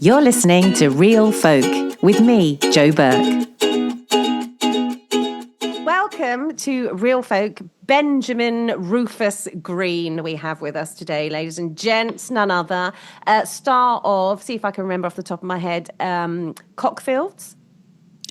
You're listening to Real Folk with me, Jo Burke. Welcome to Real Folk. Benjamin Rufus Green we have with us today, ladies and gents. None other. Star of, see if I can remember off the top of my head, Cockfields.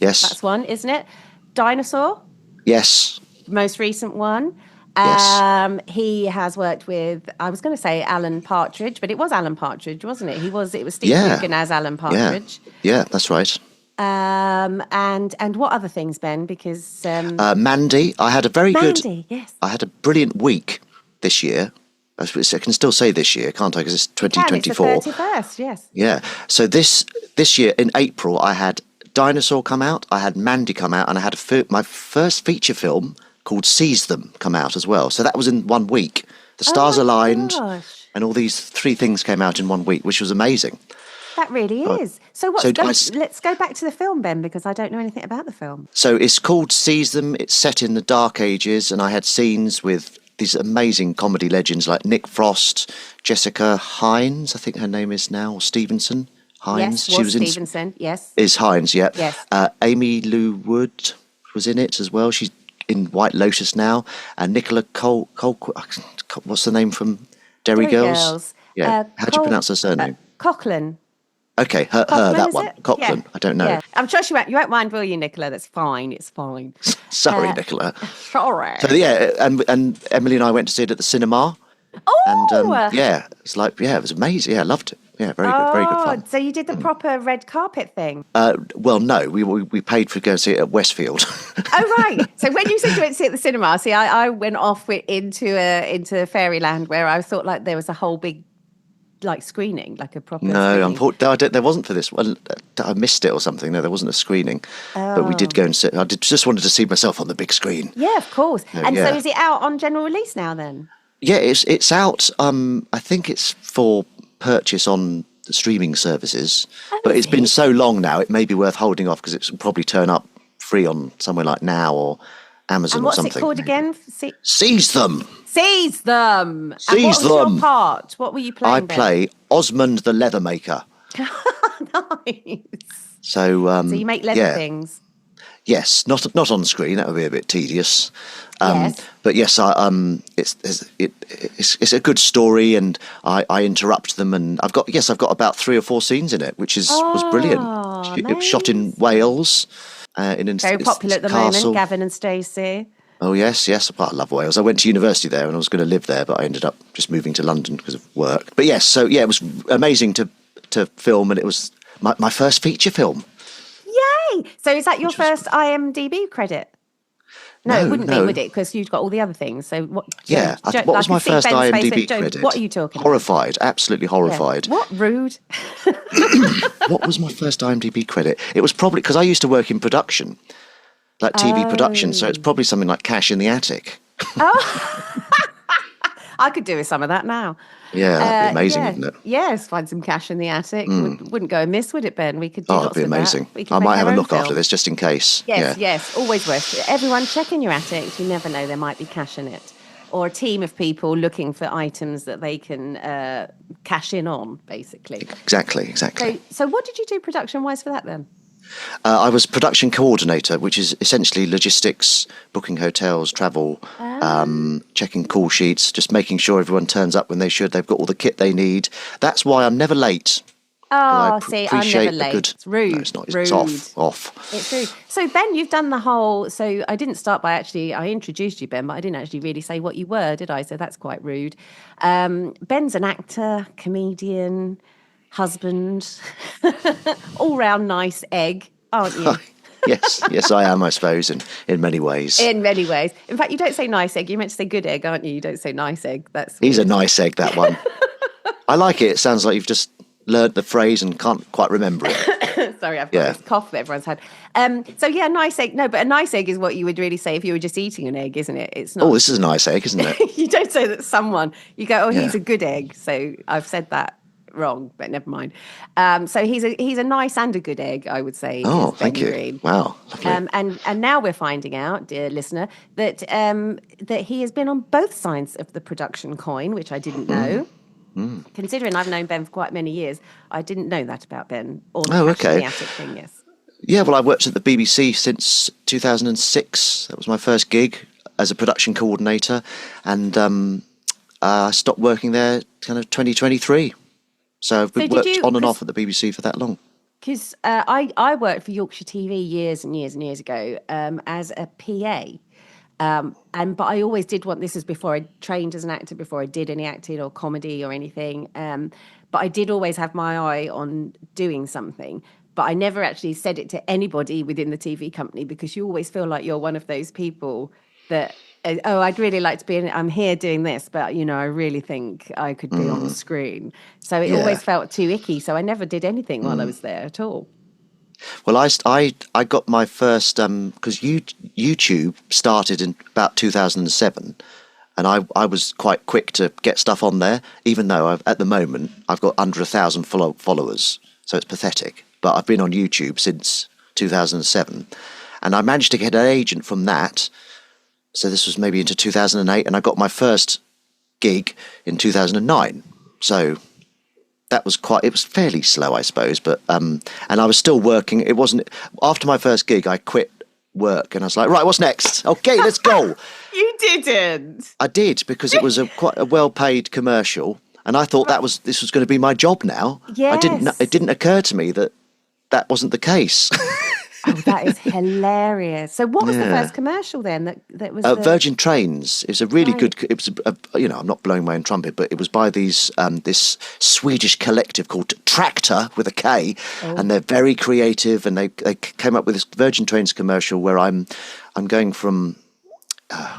Yes. That's one, isn't it? Dinosaur. Yes. Most recent one. Yes. He has worked with, I was going to say Alan Partridge, but it was Alan Partridge, wasn't it? It was Steve Coogan as Alan Partridge. Yeah, that's right. And what other things, Ben? Because Mandy, I had a very Mandy, yes. I had a brilliant week this year. I can still say this year, can't I? Because it's 2024. It's the 31st, yes. Yeah. So this year in April, I had Dinosaur come out, I had Mandy come out, and I had my first feature film called Seize Them come out as well. So that was in 1 week. The stars aligned, and all these three things came out in 1 week, which was amazing. That really is. So let's go back to the film, Ben, because I don't know anything about the film. So it's called Seize Them. It's set in the Dark Ages, and I had scenes with these amazing comedy legends like Nick Frost, Jessica Hynes, I think her name is now, or Stevenson. Hynes. Yes, Stevenson, yes. Is Hynes, yeah. Yes. Amy Lou Wood was in it as well. She's in White Lotus now. And Nicola Cole, what's the name from Derry Girls? Yeah. How do you pronounce her surname? Coughlan. Okay, her that one. Coughlan. Yeah. I don't know. Yeah. I'm sure you won't mind, will you, Nicola? That's fine. It's fine. Sorry, Nicola. Sorry. So yeah, and Emily and I went to see it at the cinema. Oh. And it was amazing. Yeah, I loved it. Yeah, very good fun. So you did the proper red carpet thing? Well, no, we paid for going to see it at Westfield. Oh, right. So when you said you went to see it at the cinema, I went off into Fairyland where I thought like there was a whole big screening, like a proper screening. There wasn't for this one. I missed it or something. No, there wasn't a scring. But we did go and sit. Just wanted to see myself on the big screen. Yeah, of course. So is it out on general release now then? Yeah, it's out. I think it's for purchase on the streaming services. But it's been so long now, it may be worth holding off because it will probably turn up free on somewhere like Now or Amazon or something. What's it called again? Seize Them! Seize Them! Seize and what was Them! Your part? What were you playing? I play Osmond the Leather Maker. Nice. So you make leather things? Yes, not on screen. That would be a bit tedious. Yes. But yes, it's a good story, and I interrupt them, and I've got about 3 or 4 scenes in it, which was brilliant. Nice. It was shot in Wales, very popular at the moment. Gavin and Stacey. Oh yes. Well, I love Wales. I went to university there, and I was going to live there, but I ended up just moving to London because of work. But yes, so yeah, it was amazing to film, and it was my first feature film. Yay! So is that your first IMDb credit? No, it wouldn't be, would it? Because you've got all the other things. So what? Yeah. What was my first IMDb credit? What are you talking about? Horrified. Absolutely horrified. Yeah. What? Rude. What was my first IMDb credit? It was probably because I used to work in production, like TV production. So it's probably something like Cash in the Attic. Oh. I could do with some of that now. Yeah, that'd be amazing, wouldn't it? Yes, find some cash in the attic. Wouldn't go amiss, would it, Ben? We could do lots it'd be amazing. That. I might have a look after this just in case. Yes, always worth it. Everyone check in your attic. You never know, there might be cash in it. Or a team of people looking for items that they can cash in on, basically. Exactly. So what did you do production-wise for that then? I was production coordinator, which is essentially logistics, booking hotels, travel, checking call sheets, just making sure everyone turns up when they should. They've got all the kit they need. That's why I'm never late. Oh, I'm never late. It's rude. No, it's not. Rude. It's off. It's rude. So, Ben, you've done the whole... So, I didn't start by I introduced you, Ben, but I didn't actually really say what you were, did I? So, that's quite rude. Ben's an actor, comedian, husband, all-round nice egg, aren't you? Yes, I am, I suppose, in many ways. In many ways. In fact, you don't say nice egg. You meant to say good egg, aren't you? You don't say nice egg. He's a nice egg, that one. I like it. It sounds like you've just learnt the phrase and can't quite remember it. Sorry, I've got this cough that everyone's had. Nice egg. No, but a nice egg is what you would really say if you were just eating an egg, isn't it? It's not. Oh, this is a nice egg, isn't it? You don't say that you go, he's a good egg. So I've said that wrong, but never mind. So he's a nice and a good egg, I would say. Oh, thank you. Green. Wow. Lovely. And now we're finding out, dear listener, that he has been on both sides of the production coin, which I didn't know. Considering I've known Ben for quite many years, I didn't know that about Ben. Or the Oh, Cash in okay. the Attic thing, yes. Yeah, well, I worked at the BBC since 2006. That was my first gig as a production coordinator, and I stopped working there kind of 2023. So I've So been did worked you- on and 'cause- off at the BBC for that long. Because I worked for Yorkshire TV years and years and years ago as a PA. But I always did want, this is before I trained as an actor, before I did any acting or comedy or anything. But I did always have my eye on doing something. But I never actually said it to anybody within the TV company, because you always feel like you're one of those people that, I'd really like to be in it. I'm here doing this, but, I really think I could be on the screen. So it Yeah. always felt too icky. So I never did anything while I was there at all. Well, I got my first because YouTube started in about 2007, and I was quite quick to get stuff on there. Even though at the moment I've got under 1,000 followers, so it's pathetic. But I've been on YouTube since 2007, and I managed to get an agent from that. So this was maybe into 2008, and I got my first gig in 2009. So that was it was fairly slow, I suppose, but and I was still working. It wasn't after my first gig, I quit work and I was like, right, what's next? Okay, let's go. You didn't. I did, because it was quite a well-paid commercial, and I thought this was going to be my job now. Yes. It didn't occur to me that wasn't the case. Oh, that is hilarious. So what was the Yeah. first commercial then that was Virgin Trains. It was a really Right. good. It was, I'm not blowing my own trumpet, but it was by this Swedish collective called Tractor with a K, and they're very creative. And they came up with this Virgin Trains commercial where I'm going from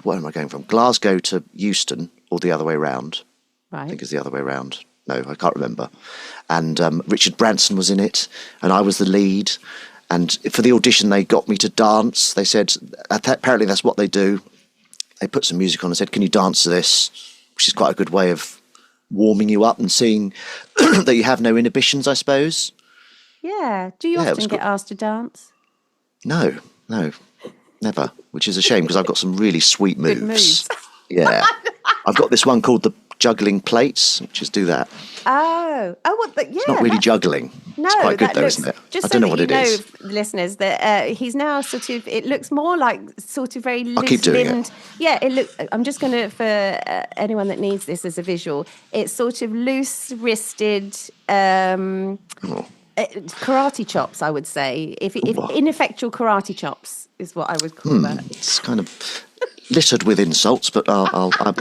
where am I going from? Glasgow to Euston, or the other way round. I think Right. it's the other way round. No, I can't remember. And Richard Branson was in it, and I was the lead. And for the audition, they got me to dance. They said, apparently that's what they do. They put some music on and said, can you dance to this? Which is quite a good way of warming you up and seeing that you have no inhibitions, I suppose. Yeah. Do you Yeah, it often was get good. asked to dance? No, never, which is a shame, because I've got some really sweet moves. Good moves. Yeah. I've got this one called the juggling plates, which is do that. Oh, yeah. It's not really juggling. No, It's quite good that though, looks, isn't it? Just I don't so know what that it you is. know, listeners, that he's now sort of. It looks more like sort of very I'll keep doing it. loose-limbed. Yeah, it look. I'm just going to, for anyone that needs this as a visual, it's sort of loose-wristed karate chops. I would say, if ineffectual karate chops is what I would call that. It's kind of littered with insults, but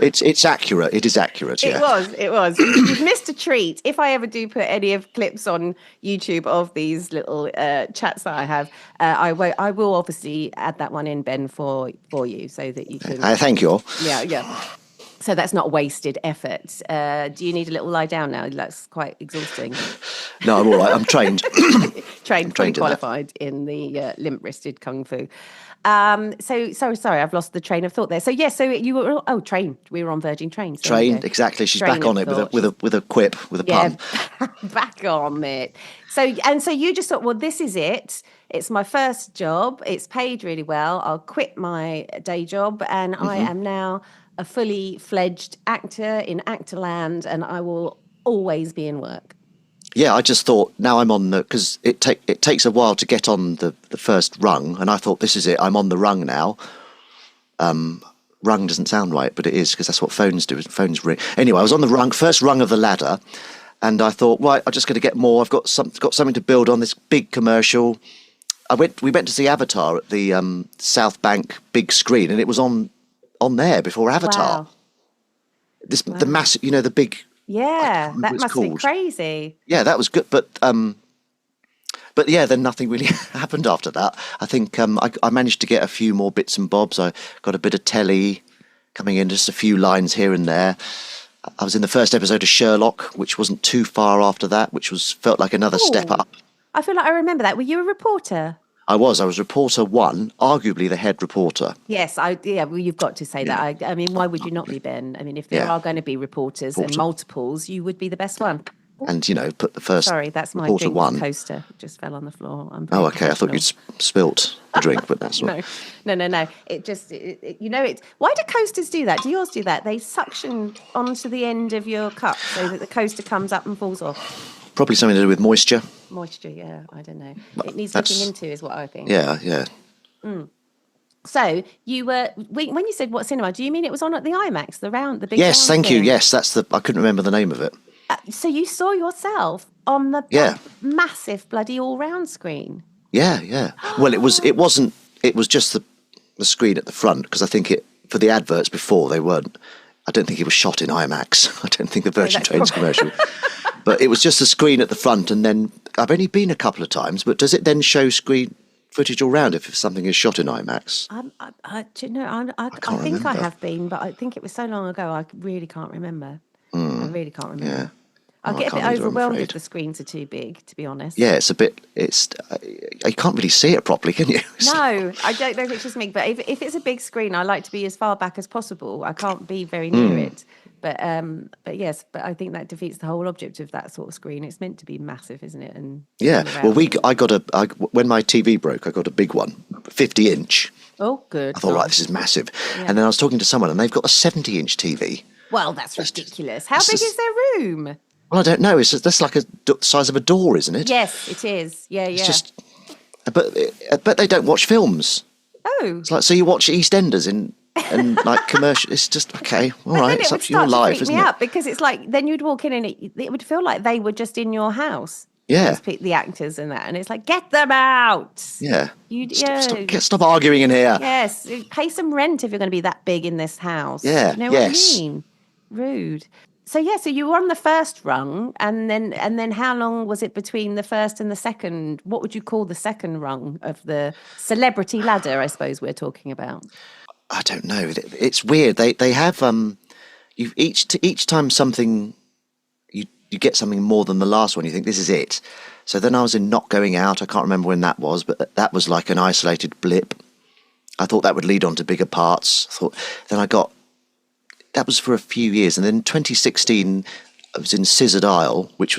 it's accurate. It is accurate. Yeah. It was. You've missed a treat. If I ever do put any of clips on YouTube of these little chats that I have, I will obviously add that one in, Ben, for you, so that you can. Thank you. Yeah. So that's not wasted effort. Do you need a little lie down now? That's quite exhausting. No, I'm all right. I'm trained. Trained, fully in that. qualified in the limp-wristed kung fu. So sorry, I've lost the train of thought there. So yes, so you were trained. We were on Virgin Trains. There we Trained, go. exactly. She's Train back on of it thought. with a quip, with a pun. Back on it. So you just thought, well, this is it. It's my first job. It's paid really well. I'll quit my day job, and I am now a fully fledged actor in Actorland, and I will always be in work. Yeah, I just thought, now I'm on because it takes a while to get on the first rung, and I thought, this is it. I'm on the rung now. Rung doesn't sound right, but it is, because that's what phones do. Phones ring. Anyway, I was on the first rung of the ladder, and I thought, right, I'm just going to get more. I've got something to build on, this big commercial. We went to see Avatar at the South Bank big screen, and it was on there before Avatar. Wow. The massive, the big. Yeah, remember that what it's must have been called. crazy. Yeah, that was good, but yeah, then nothing really happened after that. I think I managed to get a few more bits and bobs. I got a bit of telly coming in, just a few lines here and there. I was in the first episode of Sherlock, which wasn't too far after that, which felt like another step up. I feel like I remember that. Were you a reporter? I was reporter one, arguably the head reporter. Yes, well, you've got to say that. I mean, why would you not be, Ben? I mean, if there Yeah. are going to be reporters and multiples, you would be the best one. and, put the first Sorry, that's my report at drinks 1. coaster. It just fell on the floor. I'm very Okay. I thought you'd spilt the drink, but that's all right. No. It just, why do coasters do that? Do yours do that? They suction onto the end of your cup so that the coaster comes up and falls off. Probably something to do with moisture. Moisture, yeah. I don't know. It needs looking into, is what I think. Yeah. So you were, when you said what cinema, do you mean it was on at the IMAX, the big Yes, round thank you. thing? Yes, I couldn't remember the name of it. So you saw yourself on the massive bloody all-round screen. Yeah. Well, it wasn't. It was just the screen at the front, because I think for the adverts before, they weren't. I don't think it was shot in IMAX. I don't think the Virgin Trains commercial. But it was just the screen at the front, and then I've only been a couple of times. But does it then show screen footage all round if something is shot in IMAX? I think I have been, but I think it was so long ago. I really can't remember. I really can't remember. Yeah. I get a bit either, overwhelmed if the screens are too big, to be honest. Yeah, it's a bit. You can't really see it properly, can you? No, I don't know if it's just me, but if it's a big screen, I like to be as far back as possible. I can't be very near it. But yes, I think that defeats the whole object of that sort of screen. It's meant to be massive, isn't it? And yeah. Well, when my TV broke, I got a big one, 50-inch. Oh, good. I thought, right, this is massive. Yeah. And then I was talking to someone, and they've got a 70-inch TV. Well, that's ridiculous. How big is their room? Well, I don't know. That's like the size of a door, isn't it? Yes, it is. Yeah. It's just, but they don't watch films. Oh, it's like, so you watch EastEnders and like commercial. It's just okay. All right, it's up to your life, isn't it? Up because it's like then you'd walk in and it would feel like they were just in your house. Yeah, the actors and that, and it's like, get them out. Yeah, stop arguing in here. Yes, pay some rent if you're going to be that big in this house. Yeah, you know what I mean? Rude. So so you were on the first rung, and then how long was it between the first and the second? What would you call the second rung of the celebrity ladder? I suppose we're talking about. I don't know. It's weird. They have each time something you get something more than the last one. You think this is it. So then I was in Not Going Out. I can't remember when that was, but that was like an isolated blip. I thought that would lead on to bigger parts. That was for a few years, and then 2016 I was in Scissored Isle, which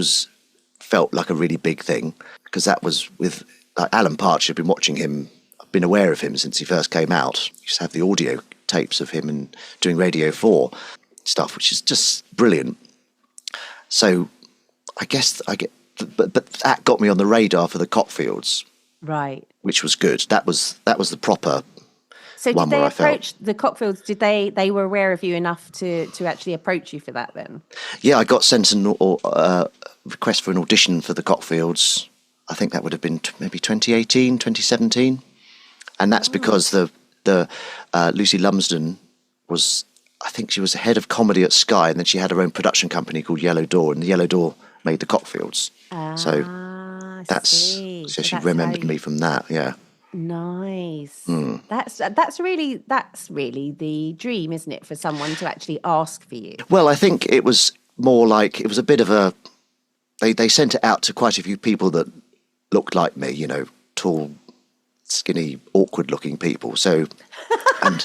felt like a really big thing, because that was with Alan Partridge. I've been watching him. I've been aware of him since he first came out. I used to have the audio tapes of him and doing Radio 4 stuff, which is just brilliant. So I guess but that got me on the radar for the Cockfields, right? Which was good. That was the proper. So did they approach the Cockfields? Did they were aware of you enough to actually approach you for that then? Yeah, I got sent a request for an audition for the Cockfields. I think that would have been maybe 2018, 2017, and that's because the Lucy Lumsden was. I think she was the head of comedy at Sky, and then she had her own production company called Yellow Door, and the Yellow Door made the Cockfields. So she remembered me from that. Yeah. Nice. That's really the dream, isn't it, for someone to actually ask for you? Well, I think it was more like it was a bit of a. They sent it out to quite a few people that looked like me, tall, skinny, awkward-looking people. So, and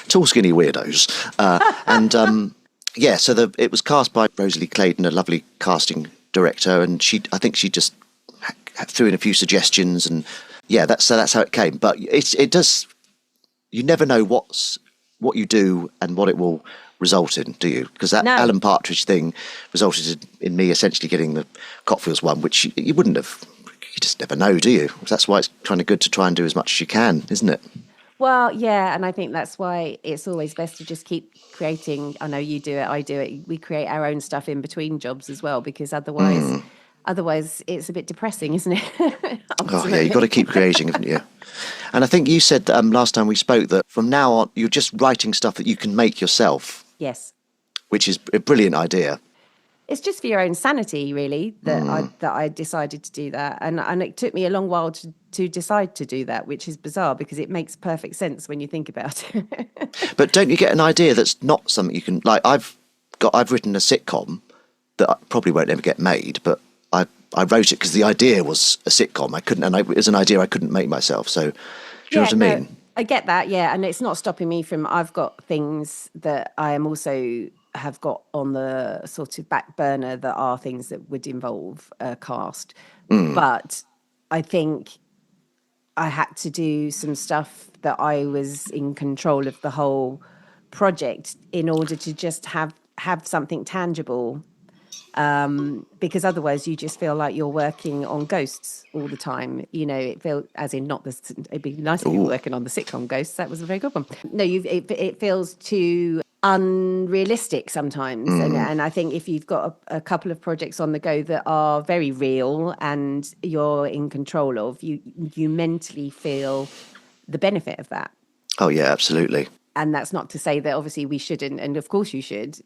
tall, skinny weirdos, So it was cast by Rosalie Clayton, a lovely casting director, and I think she just threw in a few suggestions, and that's how it came. But it does. You never know what you do and what it will result in, do you? Because that Alan Partridge thing resulted in me essentially getting the Cockfields one, which you wouldn't have. You just never know, do you? That's why it's kind of good to try and do as much as you can, isn't it? Well, yeah, and I think that's why it's always best to just keep creating. I know you do it, I do it. We create our own stuff in between jobs as well, because otherwise it's a bit depressing, isn't it? Oh, yeah, you've got to keep creating, haven't you? And I think you said last time we spoke that from now on, you're just writing stuff that you can make yourself. Yes. Which is a brilliant idea. It's just for your own sanity, really, that I decided to do that. And it took me a long while to decide to do that, which is bizarre because it makes perfect sense when you think about it. But don't you get an idea that's not something you can... Like, I've written a sitcom that probably won't ever get made, but I wrote it because the idea was a sitcom. It was an idea I couldn't make myself. So, do you know what I mean? I get that, yeah. And it's not stopping me from... I've got things that I am also... have got on the sort of back burner that are things that would involve a cast. But I think I had to do some stuff that I was in control of the whole project in order to just have something tangible. Because otherwise you just feel like you're working on ghosts all the time. You know, it feels, as in not this, it'd be nice if you were working on the sitcom Ghosts. That was a very good one. No, it feels too unrealistic sometimes. And I think if you've got a couple of projects on the go that are very real and you're in control of, you mentally feel the benefit of that. Oh, yeah, absolutely. And that's not to say that obviously we shouldn't, and of course you should,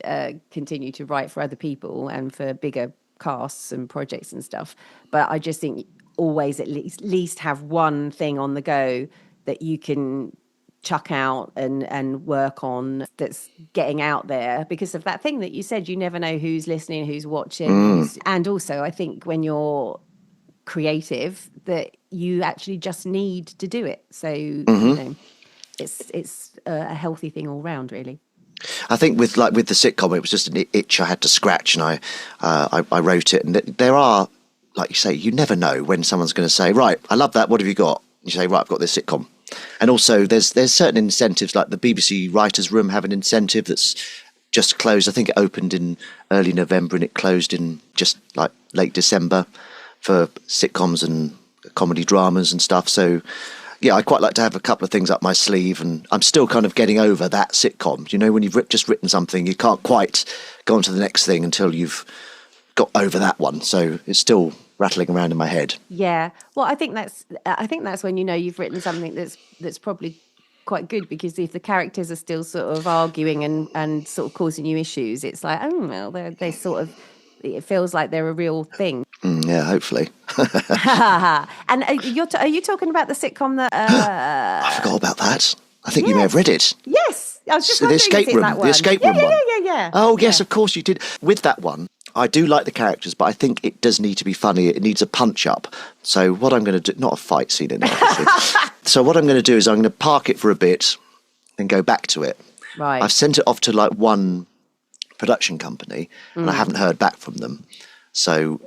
continue to write for other people and for bigger casts and projects and stuff. But I just think always at least have one thing on the go that you can chuck out and work on that's getting out there, because of that thing that you said, you never know who's listening, who's watching. And also I think when you're creative that you actually just need to do it. So, you know, it's a healthy thing all round, really. I think with the sitcom, it was just an itch I had to scratch, and I wrote it. And there are, like you say, you never know when someone's going to say, right, I love that, what have you got? And you say, right, I've got this sitcom. And also there's certain incentives, like the BBC Writers' Room have an incentive that's just closed. I think it opened in early November and it closed in just like late December for sitcoms and comedy dramas and stuff. So yeah, I quite like to have a couple of things up my sleeve, and I'm still kind of getting over that sitcom. You know, when you've just written something, you can't quite go on to the next thing until you've got over that one. So it's still rattling around in my head. Yeah, well, I think that's when you know you've written something that's probably quite good, because if the characters are still sort of arguing and sort of causing you issues, it's like, oh well, they sort of, it feels like they're a real thing. Yeah, hopefully. And are you talking about the sitcom that? I forgot about that. I think you may have read it. Yes, I was just the escape room. The escape room one. Yeah. Oh yes, of course you did. With that one, I do like the characters, but I think it does need to be funny. It needs a punch up. So what I'm going to do, not a fight scene in it. So what I'm going to do is I'm going to park it for a bit, then go back to it. Right. I've sent it off to like one production company, and I haven't heard back from them. So,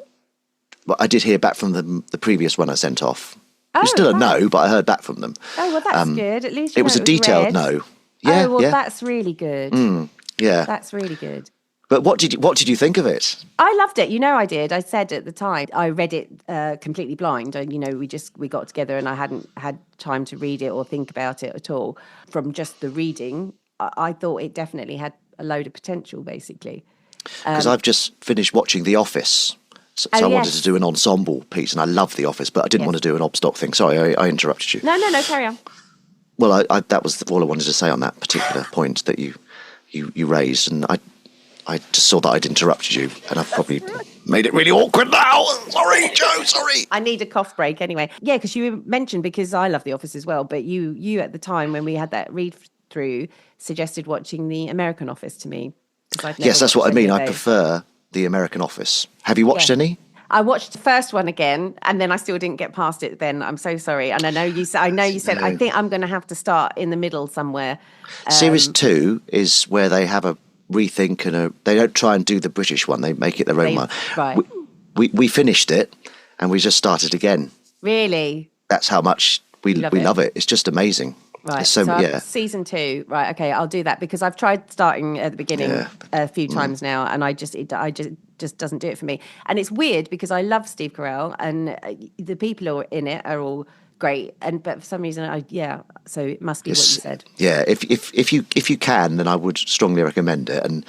but I did hear back from them the previous one I sent off. It was still a no, but I heard back from them. Oh, well, that's good. At least you it was a detailed no. Yeah, oh, well, yeah. That's really good. Yeah, that's really good. But what did you think of it? I loved it. You know, I did. I said at the time I read it completely blind. You know, we got together and I hadn't had time to read it or think about it at all. From just the reading, I thought it definitely had a load of potential, basically. Because I've just finished watching The Office. So I wanted to do an ensemble piece, and I love The Office, but I didn't want to do an obstock thing. Sorry, I interrupted you. No, carry on. Well, that was all I wanted to say on that particular point that you raised, and I just saw that I'd interrupted you, and I've probably made it really awkward now. Sorry, Joe, sorry. I need a cough break anyway. Yeah, because you mentioned, because I love The Office as well, but you at the time when we had that read-through suggested watching the American Office to me. Yes, that's what I mean. I prefer the American Office. Have you watched any? I watched the first one again, and then I still didn't get past it. Then I'm so sorry. And I know you said. I think I'm going to have to start in the middle somewhere. Series 2 is where they have a rethink, and they don't try and do the British one. They make it their own one. Right. We finished it, and we just started again. Really? That's how much we love it. It's just amazing. Right. So season 2. Right. Okay. I'll do that, because I've tried starting at the beginning a few times now, and I just doesn't do it for me. And it's weird because I love Steve Carell, and the people who are in it are all great. But for some reason, so it must be what you said. Yeah. If you can, then I would strongly recommend it. And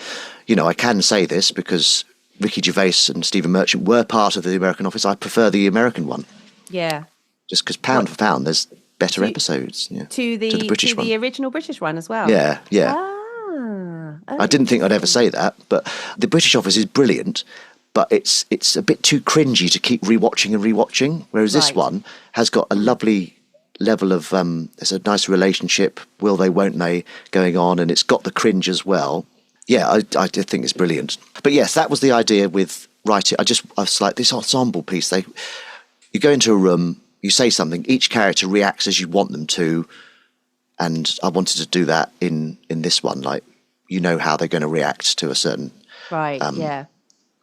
you know, I can say this because Ricky Gervais and Stephen Merchant were part of the American Office. I prefer the American one. Yeah. Just because pound for pound, there's better episodes to the British one. The original British one as well. Yeah. I didn't think I'd ever say that, but the British Office is brilliant, but it's a bit too cringy to keep rewatching, whereas this one has got a lovely level of there's a nice relationship, will they, won't they, going on, and it's got the cringe as well. Yeah, I think it's brilliant. But yes, that was the idea with writing. I was like, this ensemble piece, you go into a room, you say something, each character reacts as you want them to, and I wanted to do that in this one. Like, you know how they're going to react to a certain Right, yeah.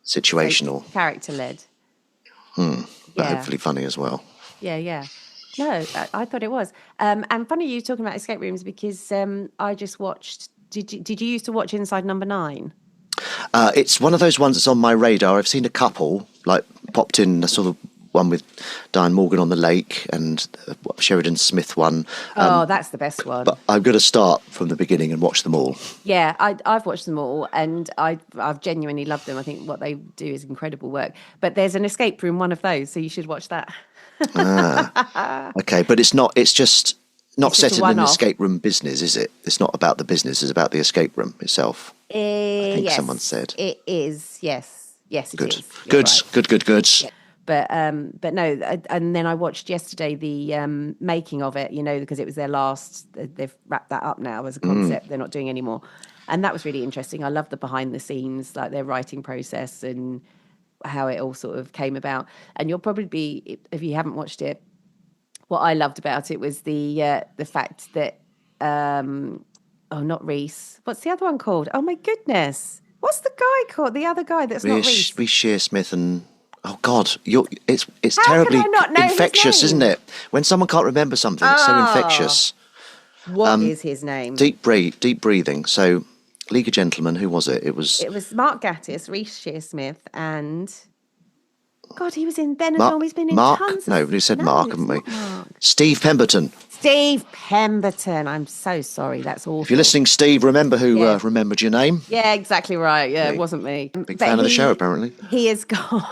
situation, So or character-led. but Yeah. hopefully funny as well. Yeah. No, I thought it was. And funny you talking about escape rooms, because I just watched... Did you used to watch Inside Number 9? It's one of those ones that's on my radar. I've seen a couple, like popped in the sort of one with Diane Morgan on the lake, and Sheridan Smith one. That's the best one. But I'm going to start from the beginning and watch them all. Yeah, I've watched them all, and I've genuinely loved them. I think what they do is incredible work. But there's an escape room, one of those, so you should watch that. Okay, but it's not. It's just not It's set just in a an one-off. escape room business, is it? It's not about the business. It's about the escape room itself. I think Yes, someone said. it is. Yes, it Good, is. You're good. right. But no, and then I watched yesterday the making of it, because it was their last. They've wrapped that up now as a concept. They're not doing anymore, and that was really interesting. I love the behind the scenes, like their writing process and how it all sort of came about. And you'll probably be, if you haven't watched it, what I loved about it was the fact that not Reese. What's the other one called? Oh my goodness, what's the guy called? The other guy that's not Reese. Reese Shearsmith and. Oh God, it's How terribly could I not know his infectious, name? isn't it? When someone can't remember something, it's so infectious. What is his name? Deep breathing. So, League of Gentlemen, who was it? It was Mark Gatiss, Reese Shearsmith, and God, he was in Benidorm. Mark. He's been in Mark? tons. No, we said Mark, haven't we? Not Mark. Steve Pemberton. Steve Pemberton. I'm so sorry. That's awful. If you're listening, Steve, remember who Yeah. remembered your name. Yeah, exactly right. Yeah, it wasn't me. Big But fan of the show, apparently. He has got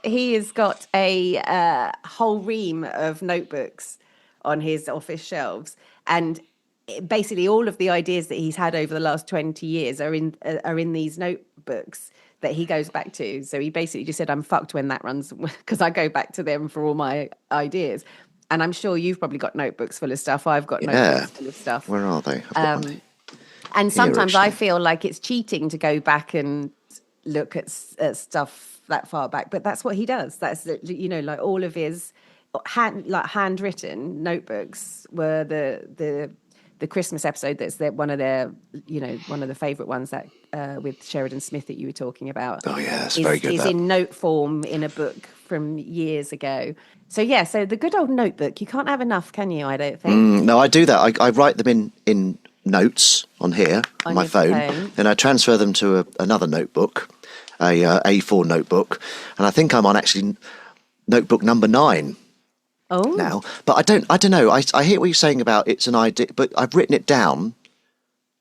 he has got a whole ream of notebooks on his office shelves, and basically all of the ideas that he's had over the last 20 years are in these notebooks that he goes back to. So he basically just said, I'm fucked when that runs, because I go back to them for all my ideas. And I'm sure you've probably got notebooks full of stuff. I've got notebooks full of stuff. Where are they? I've got one. And sometimes actually. I feel like it's cheating to go back and look at stuff that far back. But that's what he does. That's, like all of his handwritten notebooks were the Christmas episode. That's one of their, one of the favourite ones, that with Sheridan Smith that you were talking about. Oh yeah, that's very good. Is in note form in a book from years ago. So so the good old notebook, you can't have enough, can you? I don't think. No, I do that. I write them in notes on here on my your phone. Then I transfer them to another notebook, a A4 notebook, and I think I'm on actually notebook number 9. Oh. Now, but I don't know. I hear what you're saying about it's an idea, but I've written it down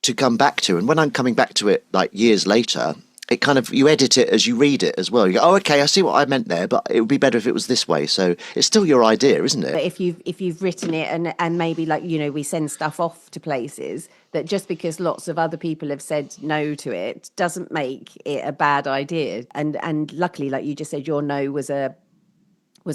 to come back to, and when I'm coming back to it like years later, it kind of, you edit it as you read it as well. You go, oh, okay, I see what I meant there, but it would be better if it was this way. So it's still your idea, isn't it? But if you've written it and maybe we send stuff off to places, that just because lots of other people have said no to it doesn't make it a bad idea. And luckily, like you just said, your no was a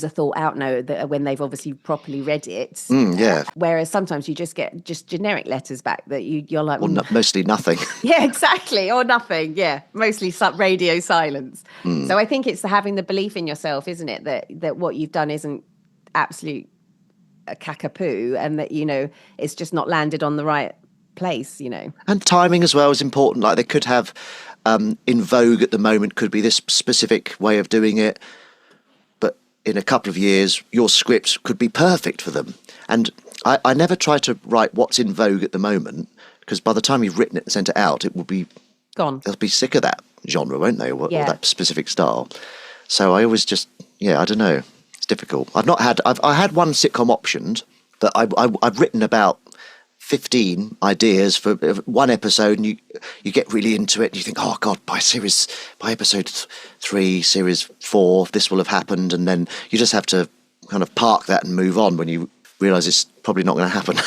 thought out no, that when they've obviously properly read it. Yeah. Whereas sometimes you just get generic letters back that you're like, Or mostly nothing. yeah, exactly, or nothing. Yeah, mostly radio silence. So I think it's having the belief in yourself, isn't it, that what you've done isn't absolute a cackapoo, and that it's just not landed on the right place. And timing as well is important. Like they could have in vogue at the moment could be this specific way of doing it, but in a couple of years your scripts could be perfect for them. And I never try to write what's in vogue at the moment, because by the time you've written it and sent it out, it will be gone. They'll be sick of that genre, won't they? Or that specific style. So I always just, I don't know. It's difficult. I had one sitcom optioned, but I've written about 15 ideas for one episode, and you get really into it and you think, oh God, by episode 3, series 4, this will have happened, and then you just have to kind of park that and move on when you realise it's probably not going to happen.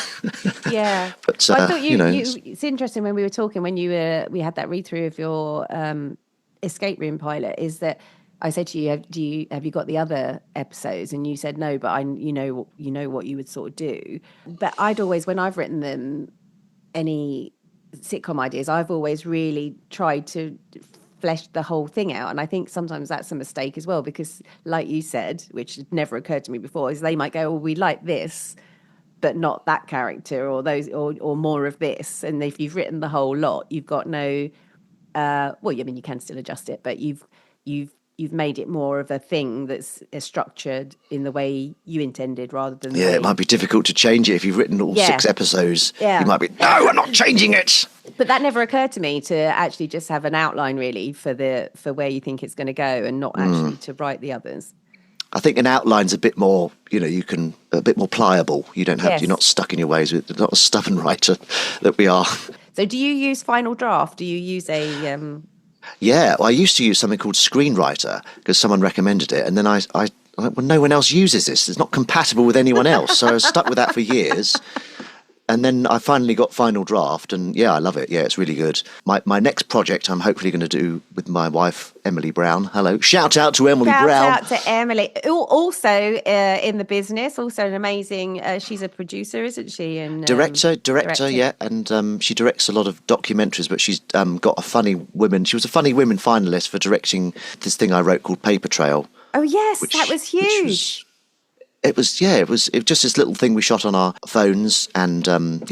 Yeah. But I thought it's interesting when we were talking, when we had that read through of your escape room pilot, is that I said to you, have you got the other episodes? And you said no, but you know what you would sort of do. But I'd always, when I've written them, any sitcom ideas, I've always really tried to flesh the whole thing out. And I think sometimes that's a mistake as well, because like you said, which had never occurred to me before, is they might go, well, we like this, but not that character or those or more of this. And if you've written the whole lot, you've got no well, I mean, you can still adjust it, but you've made it more of a thing that's structured in the way you intended rather than the way... it might be difficult to change it if you've written all 6 episodes. Yeah. You might be, no, I'm not changing it. But that never occurred to me, to actually just have an outline really for where you think it's going to go, and not actually to write the others. I think an outline's a bit more, you can, a bit more pliable. You don't have, you're not stuck in your ways. You're not a stubborn writer that we are. So do you use Final Draft? Do you use a... Yeah, well, I used to use something called Screenwriter because someone recommended it. And then I well, no one else uses this. It's not compatible with anyone else. So I was stuck with that for years. And then I finally got Final Draft, and yeah, I love it. Yeah, it's really good. My next project I'm hopefully going to do with my wife, Emily Brown. Hello. Shout out to Emily Brown. Shout out to Emily. Also in the business, also an amazing, she's a producer, isn't she? And Director, yeah. And she directs a lot of documentaries, but she's got a Funny Women. She was a Funny Women finalist for directing this thing I wrote called Paper Trail. Oh, yes, that was huge. It was just this little thing we shot on our phones, and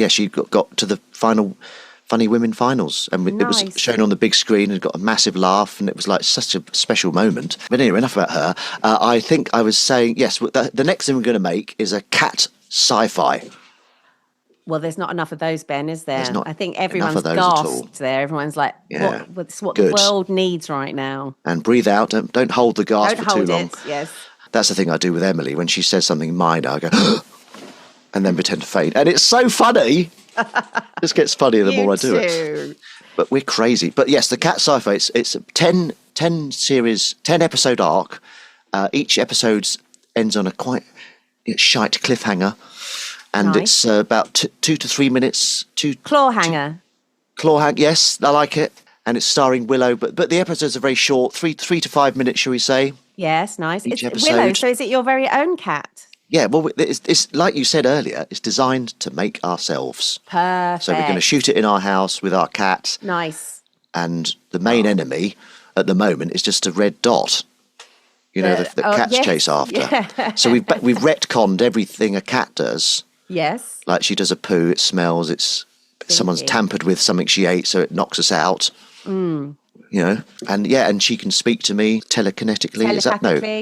she got to the final Funny Women finals, and it was shown on the big screen and got a massive laugh, and it was like such a special moment. But anyway, enough about her. I think I was saying, yes, the next thing we're going to make is a cat sci-fi. Well, there's not enough of those, Ben, is there? I think everyone's gasped there. Everyone's like, what's what Good. The world needs right now. And breathe out. Don't hold the gasp for too long. Yes. That's the thing I do with Emily. When she says something minor, I go, and then pretend to faint. And it's so funny. It just gets funnier the more I do it. But we're crazy. But yes, the cat sci-fi, it's a 10 series, 10 episode arc. Each episode ends on a quite shite cliffhanger. And it's about 2 to 3 minutes. Clawhanger. Clawhanger, yes, I like it. And it's starring Willow. But the episodes are very short, 3 to 5 minutes, shall we say? Yes, nice. Each it's episode. Willow, so is it your very own cat? Yeah, well, it's like you said earlier, it's designed to make ourselves. Perfect. So we're going to shoot it in our house with our cat. Nice. And the main enemy at the moment is just a red dot. The cats chase after. Yeah. So we've retconned everything a cat does. Yes. Like she does a poo, it smells, someone's tampered with something she ate, so it knocks us out. And she can speak to me telekinetically. Is that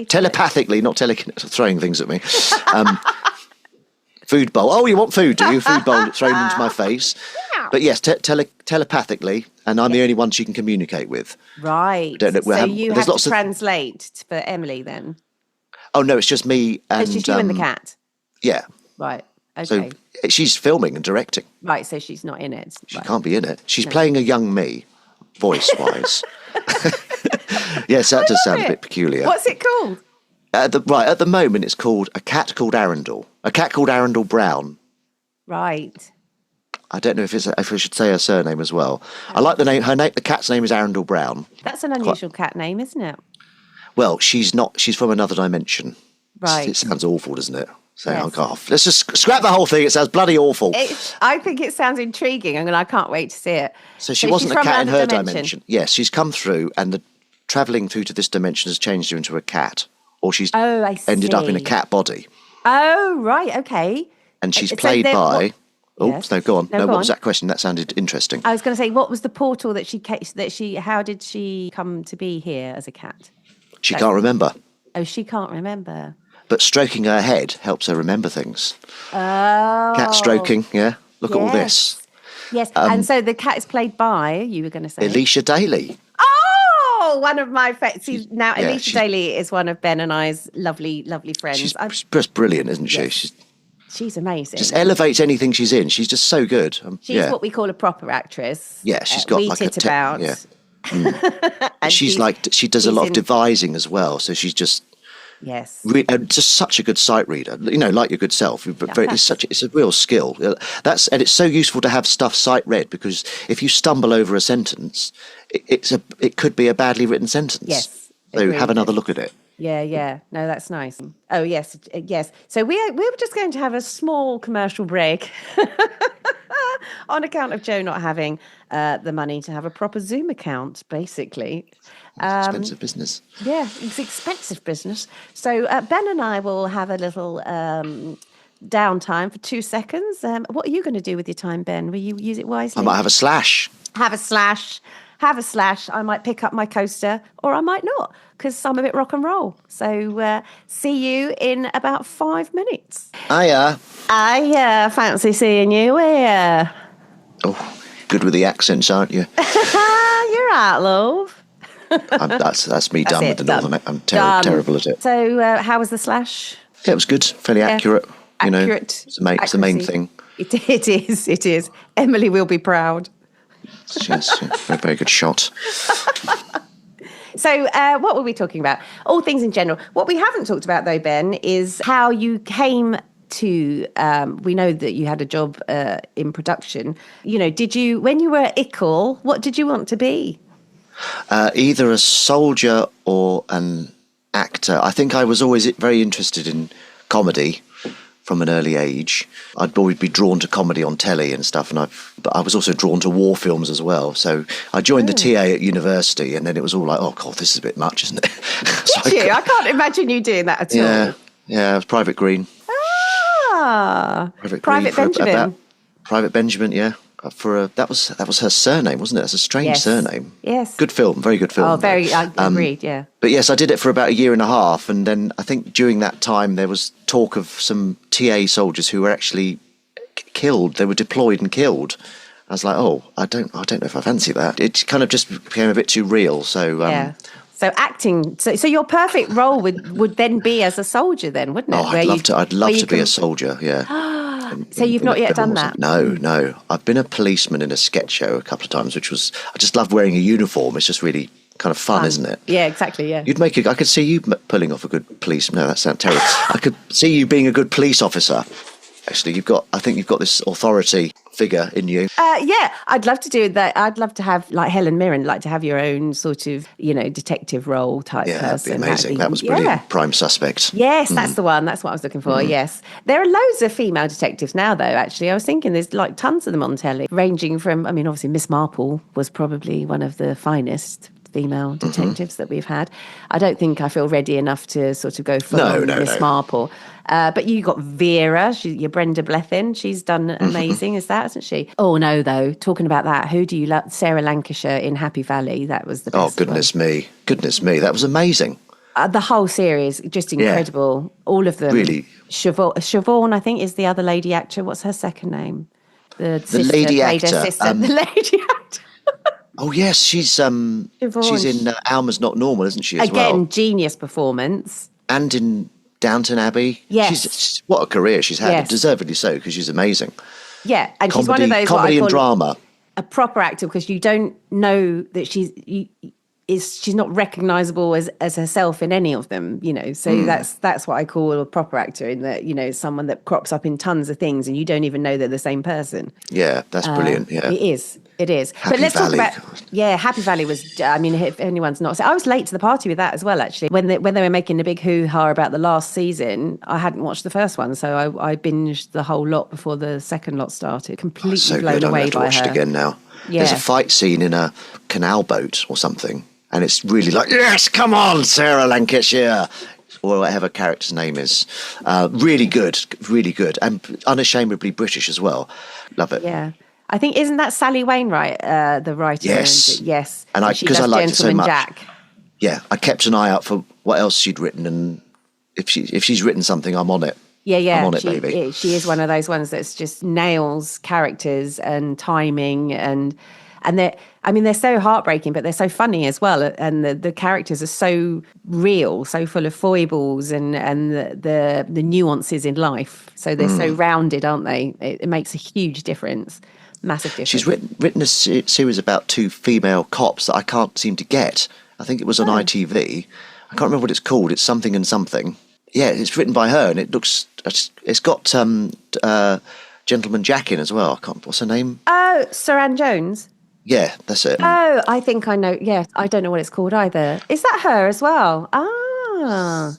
telepathically, not throwing things at me. Food bowl. Oh, you want food, do you? Food bowl thrown into my face. Yeah. But yes, telepathically, and I'm the only one she can communicate with. Right. I don't know, so you have to translate for Emily then? Oh no, it's just me and. It's just you and the cat. Yeah. Right. Okay. So she's filming and directing. Right. So she's not in it. She can't be in it. She's playing a young me. Voice-wise. Yes, that does sound a bit peculiar. What's it called? At the moment, it's called A Cat Called Arundel. A cat called Arundel Brown. Right. I don't know if I should say her surname as well. I like the name. The cat's name is Arundel Brown. That's an unusual cat name, isn't it? Well, she's not. She's from another dimension. Right. It sounds awful, doesn't it? So let's just scrap the whole thing. It sounds bloody awful. I think it sounds intriguing, and I can't wait to see it. So she wasn't a cat in her dimension. Yes, she's come through, and the travelling through to this dimension has changed her into a cat, or she's ended up in a cat body. Oh, right, okay. And she's played by. No, go on. No, what was that question? That sounded interesting. I was going to say, what was the portal that she? How did she come to be here as a cat? She can't remember. Oh, she can't remember. But stroking her head helps her remember things. Oh. Cat stroking, yeah. Look at all this. Yes, and so the cat is played by, you were going to say? Alicia Daly. Oh, one of my favourites. Now, Alicia Daly is one of Ben and I's lovely, lovely friends. She's just brilliant, isn't she? Yes. She's amazing. Just elevates anything she's in. She's just so good. She's what we call a proper actress. Yeah, she's got like a... about. Yeah. And she does a lot of devising as well, so she's just... Yes, just such a good sight reader. Like your good self. It's a real skill. And it's so useful to have stuff sight read, because if you stumble over a sentence, it could be a badly written sentence. Yes, so have another look at it. Yeah. No, that's nice. Oh yes. So we were just going to have a small commercial break on account of Joe not having the money to have a proper Zoom account, basically. It's expensive business. Yeah, it's expensive business. So Ben and I will have a little downtime for 2 seconds. What are you going to do with your time, Ben? Will you use it wisely? I might have a slash. Have a slash. I might pick up my coaster, or I might not, because I'm a bit rock and roll. So see you in about 5 minutes. Hiya. I fancy seeing you here. Oh, good with the accents, aren't you? You're out, love. That's me done with the done. northern. I'm terrible at it. So how was the slash? Yeah, it was good. Fairly accurate. You know, it's the main thing. It is. Emily will be proud. Yes, very, very good shot. So what were we talking about? All things in general. What we haven't talked about, though, Ben, is how you came to, we know that you had a job in production. You know, when you were at ICL, what did you want to be? Either a soldier or an actor. I think I was always very interested in comedy from an early age. I'd always be drawn to comedy on telly and stuff, but I was also drawn to war films as well. So I joined the TA at university, and then it was all like, oh God, this is a bit much, isn't it? Did you? I can't imagine you doing that at all. Yeah, it was Private Green. Private Benjamin. Private Benjamin, yeah. That was her surname, wasn't it? That's a strange surname. Yes. Good film, very good film. Oh, very. I agreed. Yeah. But yes, I did it for about a year and a half, and then I think during that time there was talk of some TA soldiers who were actually killed. They were deployed and killed. I was like, oh, I don't know if I fancy that. It kind of just became a bit too real. So yeah. So acting. So your perfect role would then be as a soldier, then, wouldn't it? Oh, I'd love to be a soldier. Yeah. So you've not yet done that? No. I've been a policeman in a sketch show a couple of times, I just love wearing a uniform. It's just really kind of fun, isn't it? Yeah, exactly. Yeah. I could see you pulling off a good police. No, that sounds terrible. I could see you being a good police officer. Actually, I think you've got this authority figure in you. Yeah, I'd love to do that. I'd love to have, like Helen Mirren, like to have your own sort of, detective role type person. That'd be amazing. That was brilliant. Yeah. Prime Suspect. Yes, that's the one. That's what I was looking for. Yes. There are loads of female detectives now, though, actually. I was thinking there's like tons of them on telly, ranging from, obviously Miss Marple was probably one of the finest female detectives that we've had. I don't think I feel ready enough to sort of go for Miss Marple. But you got Vera, your Brenda Blethyn. She's done amazing as that, hasn't she? Oh, no, though. Talking about that, who do you love? Sarah Lancashire in Happy Valley. That was the best. Oh, goodness me. That was amazing. The whole series, just incredible. Yeah. All of them. Really. Siobhan, I think, is the other lady actor. What's her second name? The lady actor. The lady actor. Oh yes, she's in Alma's Not Normal, isn't she? Again, genius performance. And in Downton Abbey. Yes. What a career she's had, deservedly so, because she's amazing. Yeah, and she's one of those comedy and drama. A proper actor, because you don't know that she's not recognisable as herself in any of them, So that's what I call a proper actor, in that someone that crops up in tons of things and you don't even know they're the same person. Yeah, that's brilliant. Yeah, it is. Happy but let's Valley. Talk about Happy Valley was. If anyone's not, I was late to the party with that as well. Actually, when they were making a big hoo-ha about the last season, I hadn't watched the first one, so I binged the whole lot before the second lot started. Completely blown away by her. I'm going to watch it again now. Yeah. There's a fight scene in a canal boat or something. And it's really like, yes, come on, Sarah Lancashire, or whatever character's name is. Really good, and unashamedly British as well. Love it. Yeah, I think, isn't that Sally Wainwright, the writer? Yes. And because I liked it so much. Jack. Yeah, I kept an eye out for what else she'd written, and if she's written something, I'm on it. Yeah. I'm on it, baby. She is one of those ones that's just nails characters and timing and they're so heartbreaking, but they're so funny as well. And the characters are so real, so full of foibles and the nuances in life. So they're so rounded, aren't they? It makes a huge difference, massive difference. She's written a series about two female cops that I can't seem to get. I think it was on ITV. I can't remember what it's called. It's something and something. Yeah, it's written by her, and it's got Gentleman Jack in as well. What's her name? Oh, Saran Jones. Yeah, that's it. Oh, I think I know. Yeah, I don't know what it's called either. Is that her as well? I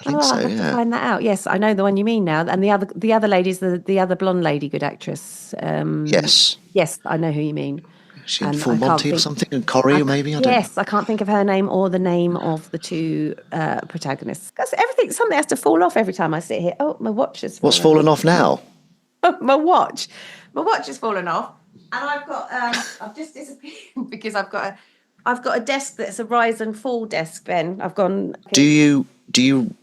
think so. I'll have to find that out. Yes, I know the one you mean now. And the other lady's the other blonde lady, good actress. Yes, I know who you mean. She in And Full I can't Monty or think- something, and Corrie maybe. I don't know. Yes, I can't think of her name or the name of the two protagonists. Because something has to fall off every time I sit here. Oh, my watch has What's fallen off now? my watch has fallen off, and I've just disappeared because I've got a desk that's a rise and fall desk. Ben, I've gone. Do you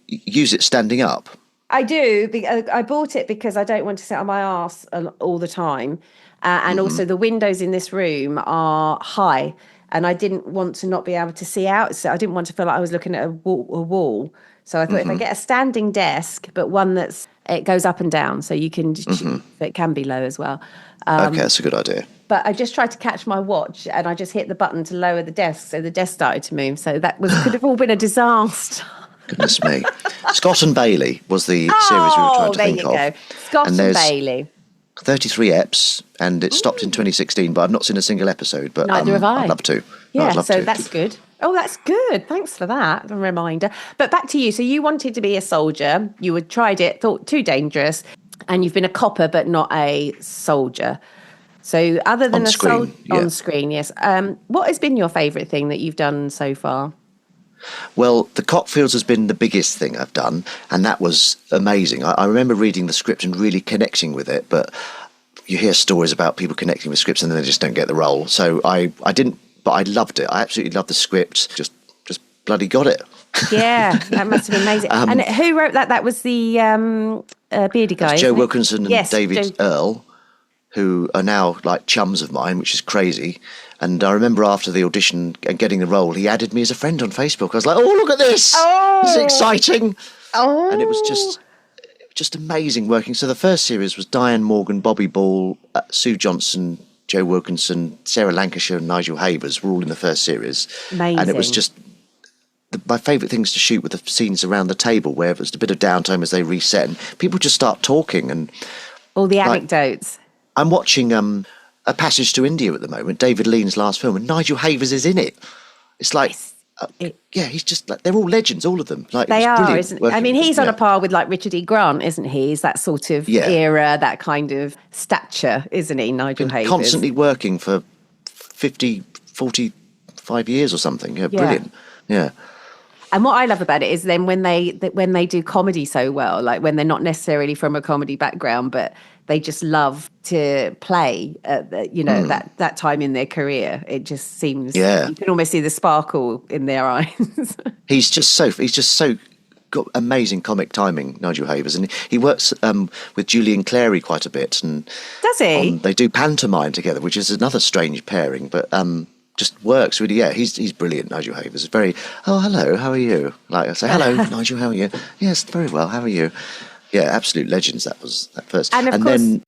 use it standing up? I do. I bought it because I don't want to sit on my arse all the time. And also the windows in this room are high, and I didn't want to not be able to see out. So I didn't want to feel like I was looking at a wall. So I thought if I get a standing desk, but one it goes up and down, so you can, it can be low as well. Okay, that's a good idea. But I just tried to catch my watch, and I just hit the button to lower the desk, so the desk started to move. So could have all been a disaster. Goodness me. Scott and Bailey was the series we were trying to think of. Oh, there you go. Scott and Bailey. 33 eps, and it stopped in 2016, but I've not seen a single episode. But Neither have I. I'd love to. Yeah, I'd love so to. that's good. Oh, that's good. Thanks for that, a reminder. But back to you. So you wanted to be a soldier. You had tried it, thought too dangerous, and you've been a copper but not a soldier. So other than on screen, yes. What has been your favourite thing that you've done so far? Well, the Cockfields has been the biggest thing I've done, and that was amazing. I remember reading the script and really connecting with it, but you hear stories about people connecting with scripts and then they just don't get the role. So I didn't, but I loved it. I absolutely loved the script. Just bloody got it. Yeah, that must have been amazing. And who wrote that? That was the beardy guy. Joe Wilkinson and David Joe. Earl, who are now like chums of mine, which is crazy. And I remember after the audition and getting the role, he added me as a friend on Facebook. I was like, oh, look at this. Oh. This is exciting. Oh. And it was just amazing working. So the first series was Diane Morgan, Bobby Ball, Sue Johnson, Joe Wilkinson, Sarah Lancashire and Nigel Havers were all in the first series. Amazing. And it was just my favourite things to shoot were the scenes around the table where it was a bit of downtime as they reset and people just start talking. And all the anecdotes. I'm watching A Passage to India at the moment, David Lean's last film, and Nigel Havers is in it. It's like, he's just like, they're all legends, all of them. Like, they are, isn't it? I mean, he's on a par with like Richard E. Grant, isn't he? He's that sort of era, that kind of stature, isn't he, Nigel Havers? Constantly working for 45 years or something. Yeah, brilliant. Yeah. And what I love about it is then when they do comedy so well, like when they're not necessarily from a comedy background, but they just love to play at that time in their career. It just seems you can almost see the sparkle in their eyes. He's just so got amazing comic timing, Nigel Havers, and he works with Julian Clary quite a bit. And does he? They do pantomime together, which is another strange pairing, but just works really. Yeah, he's brilliant. Nigel Havers is very. Oh, hello, how are you? Like I say, hello, Nigel, how are you? Yes, very well. How are you? Yeah, absolute legends. That was at first, and then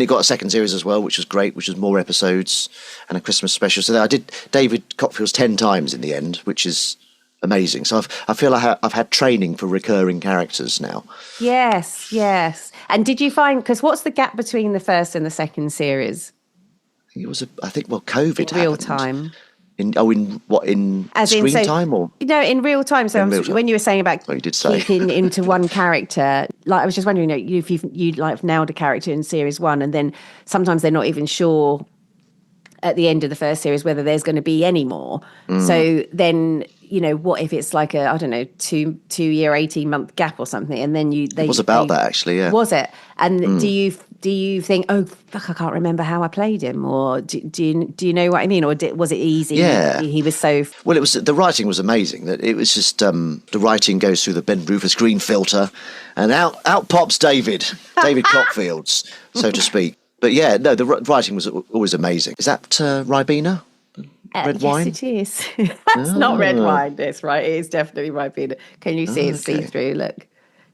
it got a second series as well, which was great, which was more episodes and a Christmas special. So I did David Cockfields 10 times in the end, which is amazing. So I feel like I've had training for recurring characters now. Yes. And did you find, because what's the gap between the first and the second series? It was COVID in real happened. time. In screen time or no, in real time. So when you were saying about keeping into one character, like I was just wondering, if you like nailed a character in series one, and then sometimes they're not even sure at the end of the first series whether there's going to be any more. So then, what if it's like a 2-year 18-month gap or something, and then it was that actually, yeah. Was it? And do you think, oh fuck, I can't remember how I played him, or do you know what I mean, or was it easy? Yeah, he was so well. It was, the writing was amazing. That it was just the writing goes through the Rufus Green filter, and out pops David Cockfields, so to speak. But yeah, no, the writing was always amazing. Is that Ribena? Red wine? Yes, it is. That's not red wine. That's right. It is definitely Ribena. Can you see it's see-through? Look.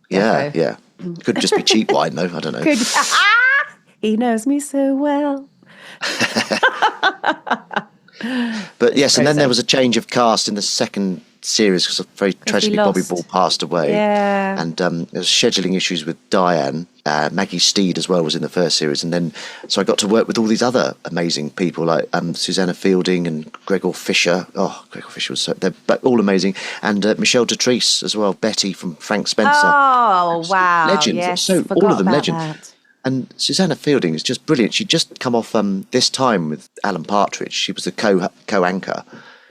Yeah. Could just be cheap wine, though. I don't know. He knows me so well. But yes, and then there was a change of cast in the second series because very tragically Bobby Ball passed away. Yeah. And there was scheduling issues with Diane. Maggie Steed as well was in the first series, and then so I got to work with all these other amazing people like Susannah Fielding and Gregor Fisher. Oh, Gregor Fisher was they're all amazing, and Michelle Detrice as well, Betty from Frank Spencer. Oh, wow, legends. yes, all of them legends. That. And Susannah Fielding is just brilliant. She'd just come off This Time with Alan Partridge. She was the co-anchor.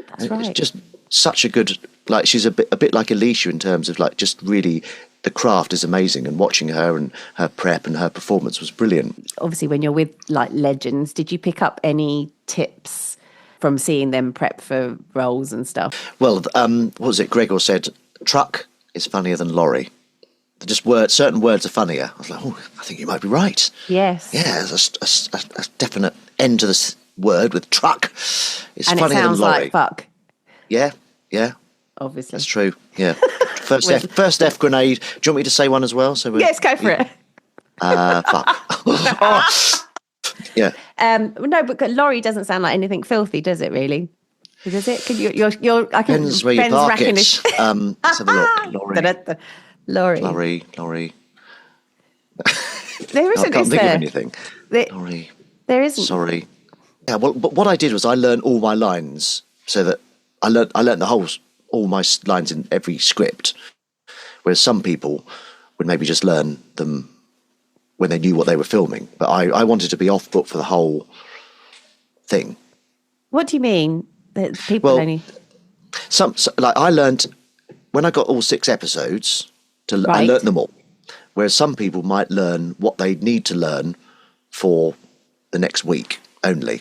That's right. It's just such a good, like, she's a bit like Alicia in terms of, like, just really, the craft is amazing, and watching her and her prep and her performance was brilliant. Obviously, when you're with, like, legends, did you pick up any tips from seeing them prep for roles and stuff? Well, what was it? Gregor said, truck is funnier than lorry. Just certain words are funnier. I was like, oh, I think you might be right. Yes. Yeah, there's a definite end to this word with truck. It's and funnier it sounds than lorry. like fuck. Yeah. Obviously. That's true, yeah. First F grenade. Do you want me to say one as well? Yes, go for it. Fuck. Yeah. No, but lorry doesn't sound like anything filthy, does it, really? Does it? Can you're I can, Depends where you Ben's park racking it. his- Let's have a look. Lorry. Lorry. There I isn't, can't is think of there? anything. Lorry. There isn't. Sorry. Yeah, well, but what I did was I learned all my lines, so that I learned all my lines in every script, whereas some people would maybe just learn them when they knew what they were filming. But I wanted to be off book for the whole thing. What do you mean? That people only... Like, I learned when I got all 6 episodes, I Right. learnt them all. Whereas some people might learn what they need to learn for the next week only.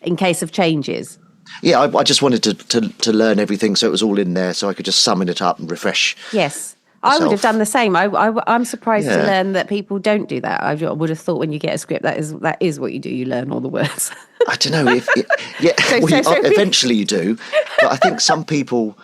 In case of changes. Yeah, I just wanted to learn everything, so it was all in there, so I could just summon it up and refresh. Yes. I would have done the same. I'm surprised to Yeah. learn that people don't do that. I would have thought when you get a script, that is what you do. You learn all the words. I don't know if eventually you do, but I think some people.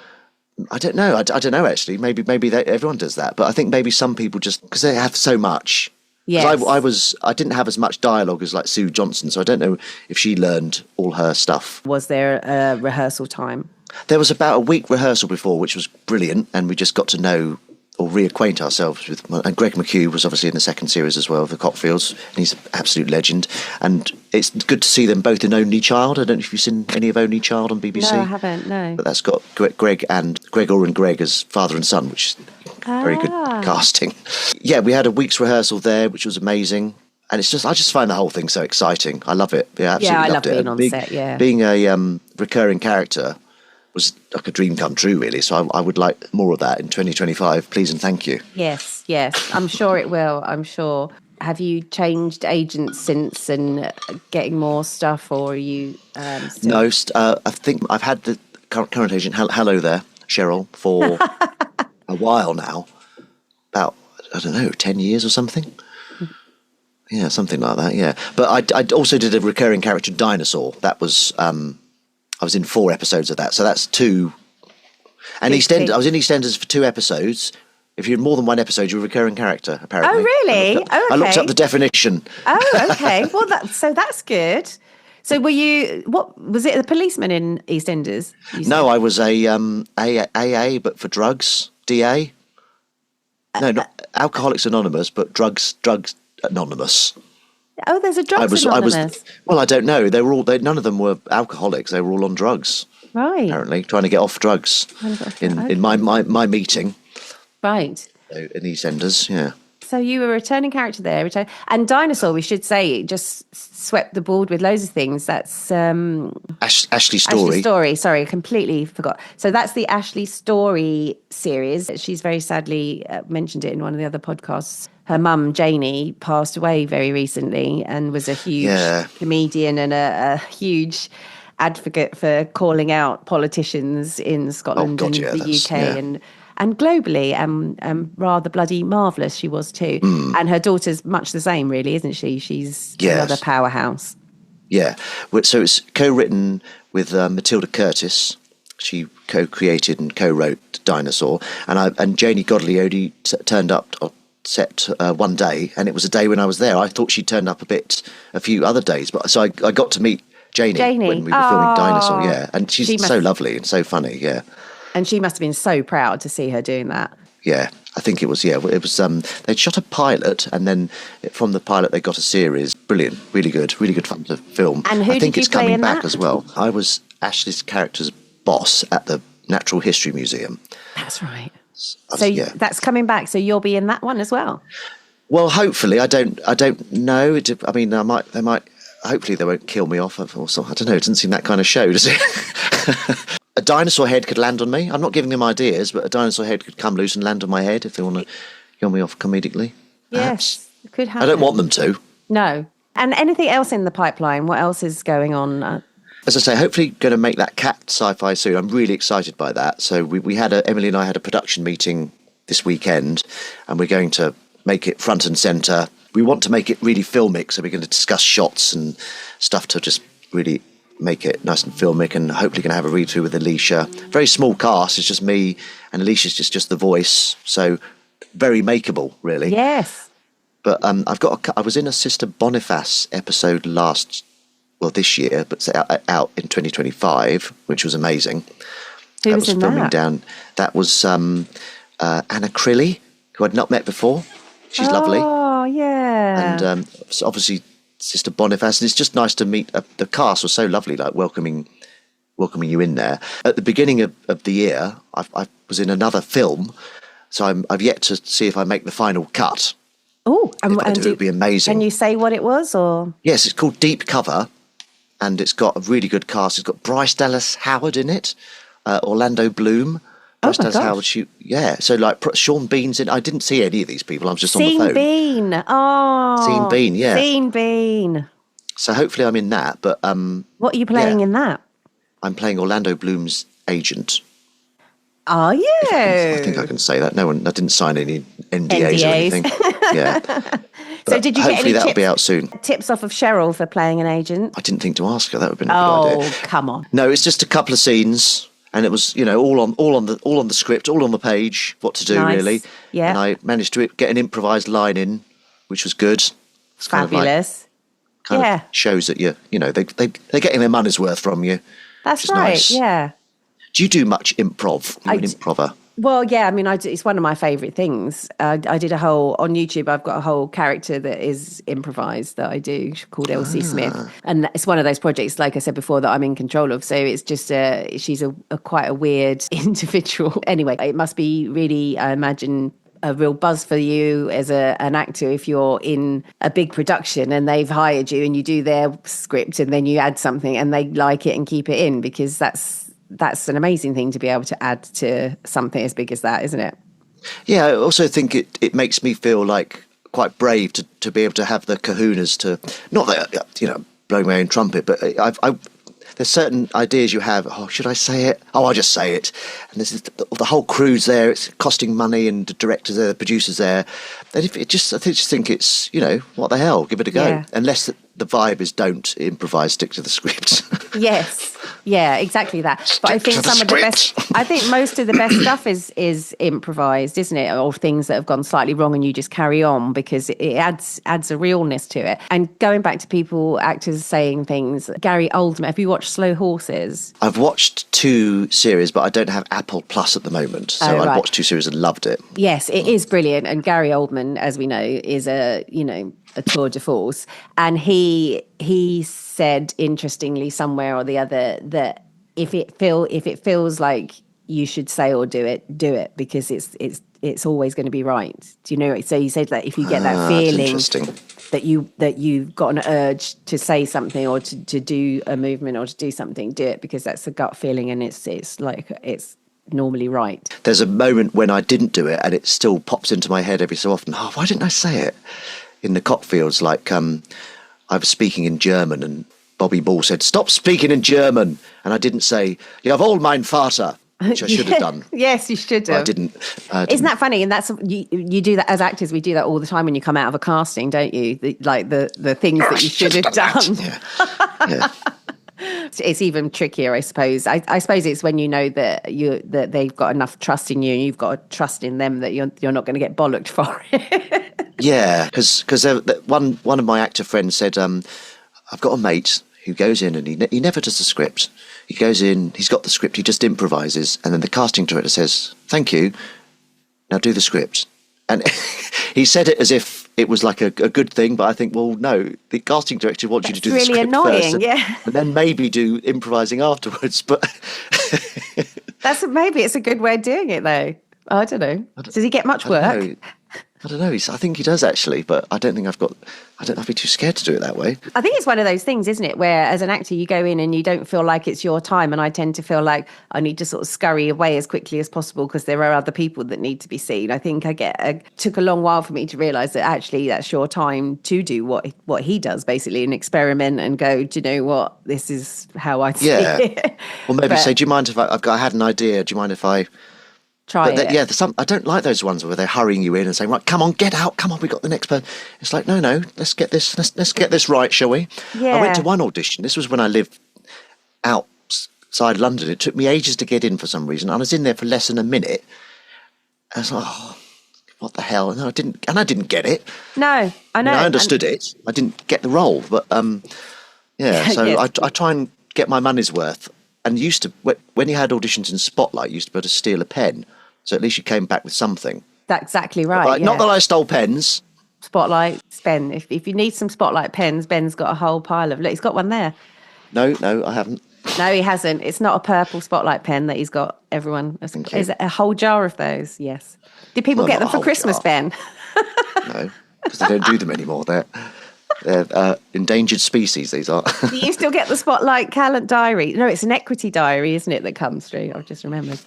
I don't know. I don't know actually. Maybe everyone does that, but I think maybe some people just because they have so much. 'Cause Yes. I didn't have as much dialogue as like Sue Johnson, so I don't know if she learned all her stuff. Was there a rehearsal time? There was about a week rehearsal before, which was brilliant, and we just got to know or reacquaint ourselves with. And Greg McHugh was obviously in the second series as well, the Cockfields, and he's an absolute legend. And it's good to see them both in Only Child. I don't know if you've seen any of Only Child on BBC. No, I haven't. No. But that's got Gregor and Greg as father and son, which is very good casting. Yeah, we had a week's rehearsal there, which was amazing. And it's just, I just find the whole thing so exciting. I love it. Yeah, absolutely I love loved it. being And on set, yeah. Being a recurring character was like a dream come true, really. So I would like more of that in 2025, please and thank you. Yes. I'm sure it will. I'm sure. Have you changed agents since and getting more stuff, or are you still... No, I think I've had the current agent, hello there, Cheryl, for a while now. About, I don't know, 10 years or something. Yeah, something like that, yeah. But I also did a recurring character, Dinosaur. That was... I was in 4 episodes of that, so that's 2. And I was in EastEnders for 2 episodes. If you're in more than 1 episode, you're a recurring character, apparently. Oh, really? I looked up the definition. Oh, okay. Well, that's good. So were you, what, was it a policeman in EastEnders? No, I was a AA, but for drugs, DA. No, not Alcoholics Anonymous, but Drugs Anonymous. Oh, there's a drugs anonymous. Well, I don't know. None of them were alcoholics. They were all on drugs. Right. Apparently, trying to get off drugs. In my meeting. Right. So, in EastEnders, yeah. So you were a returning character there, and Dinosaur, we should say, just swept the board with loads of things. That's Ashley Storrie. Ashley Storrie. Sorry, I completely forgot. So that's the Ashley Storrie series. She's very sadly mentioned it in one of the other podcasts. Her mum, Jennie, passed away very recently and was a huge comedian and a huge advocate for calling out politicians in Scotland and the UK and globally, rather bloody marvellous she was too. And her daughter's much the same, really, isn't she? She's another powerhouse. Yeah. So it's co-written with Matilda Curtis. She co-created and co-wrote Dinosaur. And Janie Godley only turned up on set one day, and it was a day when I was there. I thought she'd turned up a few other days. But so I got to meet Janie when we were filming Dinosaur, yeah. And she's so lovely and so funny, yeah. And she must have been so proud to see her doing that. Yeah, I think it was. Yeah, it was. They'd shot a pilot, and then from the pilot they got a series. Brilliant, really good fun to film. And who I think did you it's play coming in back that? as well. I was Ashley's character's boss at the Natural History Museum. That's right. So that's coming back. So you'll be in that one as well. Well, hopefully, I don't know. I mean, they might. Hopefully, they won't kill me off. Or something. I don't know. It doesn't seem that kind of show, does it? A dinosaur head could land on me. I'm not giving them ideas, but a dinosaur head could come loose and land on my head if they want to kill me off comedically. Yes, it could happen. I don't want them to. No. And anything else in the pipeline? What else is going on? As I say, hopefully going to make that cat sci-fi soon. I'm really excited by that. So we had Emily and I had a production meeting this weekend, and we're going to make it front and centre. We want to make it really filmic, so we're going to discuss shots and stuff to just really make it nice and filmic, and hopefully going to have a read-through with Alicia. Very small cast, it's just me, and Alicia's just the voice, so very makeable, really. Yes. But I was in a Sister Boniface episode this year, but it's out in 2025, which was amazing. Who was in filming that? down. That was Anna Crilly, who I'd not met before. She's lovely. Oh, yeah. And so obviously Sister Boniface, and it's just nice to meet. The cast was so lovely, like welcoming you in there. At the beginning of the year, I was in another film, so I've yet to see if I make the final cut. Oh, it would be amazing. Can you say what it was, or? Yes, it's called Deep Cover, and it's got a really good cast. It's got Bryce Dallas Howard in it, Orlando Bloom. Oh my gosh. Howard, so like Sean Bean's in. I didn't see any of these people. I was just on the phone. Bean. Oh. Sean Bean, yeah. Sean Bean. So hopefully I'm in that. But what are you playing in that? I'm playing Orlando Bloom's agent. Are you? I think I can say that. I didn't sign any NDAs or anything. Yeah. So did you get hopefully any that'll be out soon. Tips off of Cheryl for playing an agent? I didn't think to ask her. That would have been a good idea. Oh, come on. No, it's just a couple of scenes. And it was, all on the script, all on the page, what to do, really. Yeah. And I managed to get an improvised line in, which was good. It's fabulous. Kind of shows that they're getting their money's worth from you. That's right. Nice. Yeah. Do you do much improv? You're an improver. Well, yeah, I mean, it's one of my favourite things. I did on YouTube, I've got a whole character that is improvised that I do called Elsie Smith. And it's one of those projects, like I said before, that I'm in control of. So it's just, she's a quite a weird individual. Anyway, it must be really, I imagine, a real buzz for you as an actor if you're in a big production and they've hired you and you do their script and then you add something and they like it and keep it in, because that's an amazing thing to be able to add to something as big as that, isn't it? Yeah, I also think it makes me feel like quite brave to be able to have the kahunas to, not that, blowing my own trumpet, but there's certain ideas you have. Oh, should I say it? Oh, I'll just say it. And this is the whole crew's there. It's costing money, and the director's there, the producer's there. And I just think it's, what the hell? Give it a go. Yeah. Unless the vibe is don't improvise, stick to the script. Yes. Yeah, exactly that. But I think I think most of the best stuff is improvised, isn't it? Or things that have gone slightly wrong and you just carry on because it adds a realness to it. And going back to actors saying things, Gary Oldman, have you watched Slow Horses? I've watched 2 series, but I don't have Apple Plus at the moment. So I've watched 2 series and loved it. Yes, it is brilliant. And Gary Oldman, as we know, is a tour de force. And he said, interestingly, somewhere or the other, that if it feels like you should say or do it, because it's always going to be right. Do you know? So he said that if you get that feeling that you've got an urge to say something or to do a movement or to do something, do it, because that's a gut feeling and it's normally right. There's a moment when I didn't do it and it still pops into my head every so often. Oh, why didn't I say it? In the Cockfields, I was speaking in German and Bobby Ball said, "Stop speaking in German." And I didn't say, "You have all mein Vater," which I should have done. Yes, you should have. I didn't. Isn't that funny? And that's you do that as actors. We do that all the time when you come out of a casting, don't you? The things that you should have done. Yeah. It's even trickier, I suppose. I suppose it's when you know that they've got enough trust in you and you've got trust in them that you're not going to get bollocked for it. Yeah, because one of my actor friends said, I've got a mate who goes in and he never does the script. He goes in, he's got the script, he just improvises, and then the casting director says, "Thank you, now do the script." And he said it as if it was like a good thing, but I think, well, no, the casting director wants you to do the script annoying, first, yeah. and then maybe do improvising afterwards. But maybe it's a good way of doing it, though. I don't know. Does he get much work? I don't know. I think he does actually, but I don't think I'd be too scared to do it that way. I think it's one of those things, isn't it, where as an actor you go in and you don't feel like it's your time, and I tend to feel like I need to sort of scurry away as quickly as possible because there are other people that need to be seen. I think took a long while for me to realise that actually that's your time to do what he does, basically, and experiment and go, do you know what, this is how I see it. Or maybe say, do you mind if I had an idea, do you mind if I... Try it. Yeah, I don't like those ones where they're hurrying you in and saying, right, come on, get out, come on, we got the next person. It's like, no, let's get this right, shall we? Yeah. I went to one audition. This was when I lived outside London. It took me ages to get in for some reason. I was in there for less than a minute. I was like, oh, what the hell? And I didn't get it. No, I know. I understood it. I didn't get the role, but yeah. So Yes. I try and get my money's worth. And used to, when you had auditions in Spotlight, you used to be able to steal a pen. So at least you came back with something. That's exactly right. Not that I stole pens. Spotlight, Ben. If you need some Spotlight pens, Ben's got a whole pile of. Look, he's got one there. No, I haven't. No, he hasn't. It's not a purple Spotlight pen that he's got. Everyone, is a whole jar of those. Yes. Did people get them for Christmas, jar. Ben? No, because they don't do them anymore. They're endangered species. These are. Do you still get the Spotlight calendar diary? No, it's an equity diary, isn't it? That comes through. I've just remembered.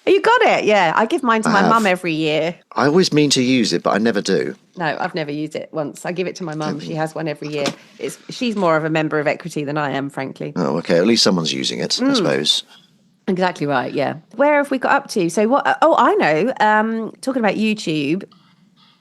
You got it, yeah. I give mine to my mum every year. I always mean to use it, but I never do. No, I've never used it once. I give it to my mum. She has one every year. She's more of a member of Equity than I am, frankly. Oh, okay. At least someone's using it, I suppose. Exactly right, yeah. Where have we got up to? So what? Oh, I know. Talking about YouTube,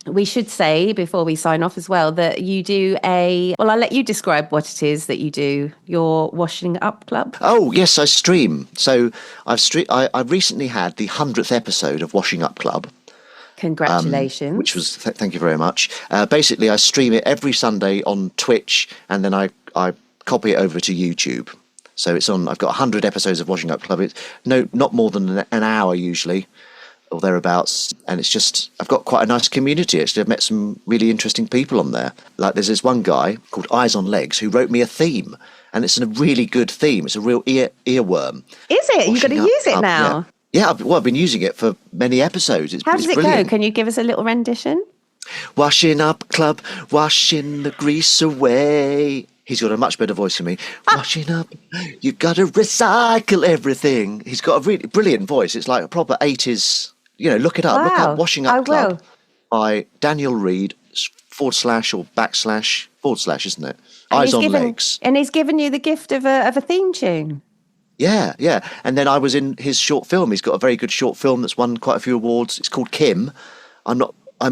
we should say before we sign off as well that you do well, I'll let you describe what it is that you do, your Washing Up Club. Oh, yes, I stream. So I recently had the 100th episode of Washing Up Club. Congratulations. Which was, thank you very much. Basically, I stream it every Sunday on Twitch, and then I copy it over to YouTube. So I've got 100 episodes of Washing Up Club. It's not more than an hour usually, or thereabouts, and it's just, I've got quite a nice community actually. I've met some really interesting people on there. Like there's this one guy called Eyes on Legs who wrote me a theme, and it's a really good theme. It's a real earworm. Is it? You've got to use it now? Yeah, I've been using it for many episodes. How does it brilliant. go? Can you give us a little rendition? Washing up club, washing the grease away. He's got a much better voice than me. Washing up, you've got to recycle everything. He's got a really brilliant voice. It's like a proper 80s, look it up. Wow. Look up Washing Up Club will. by Daniel Reed, / or / / isn't it? Eyes on Legs. And he's given you the gift of a theme tune. Yeah. And then I was in his short film. He's got a very good short film that's won quite a few awards. It's called Kim. I'm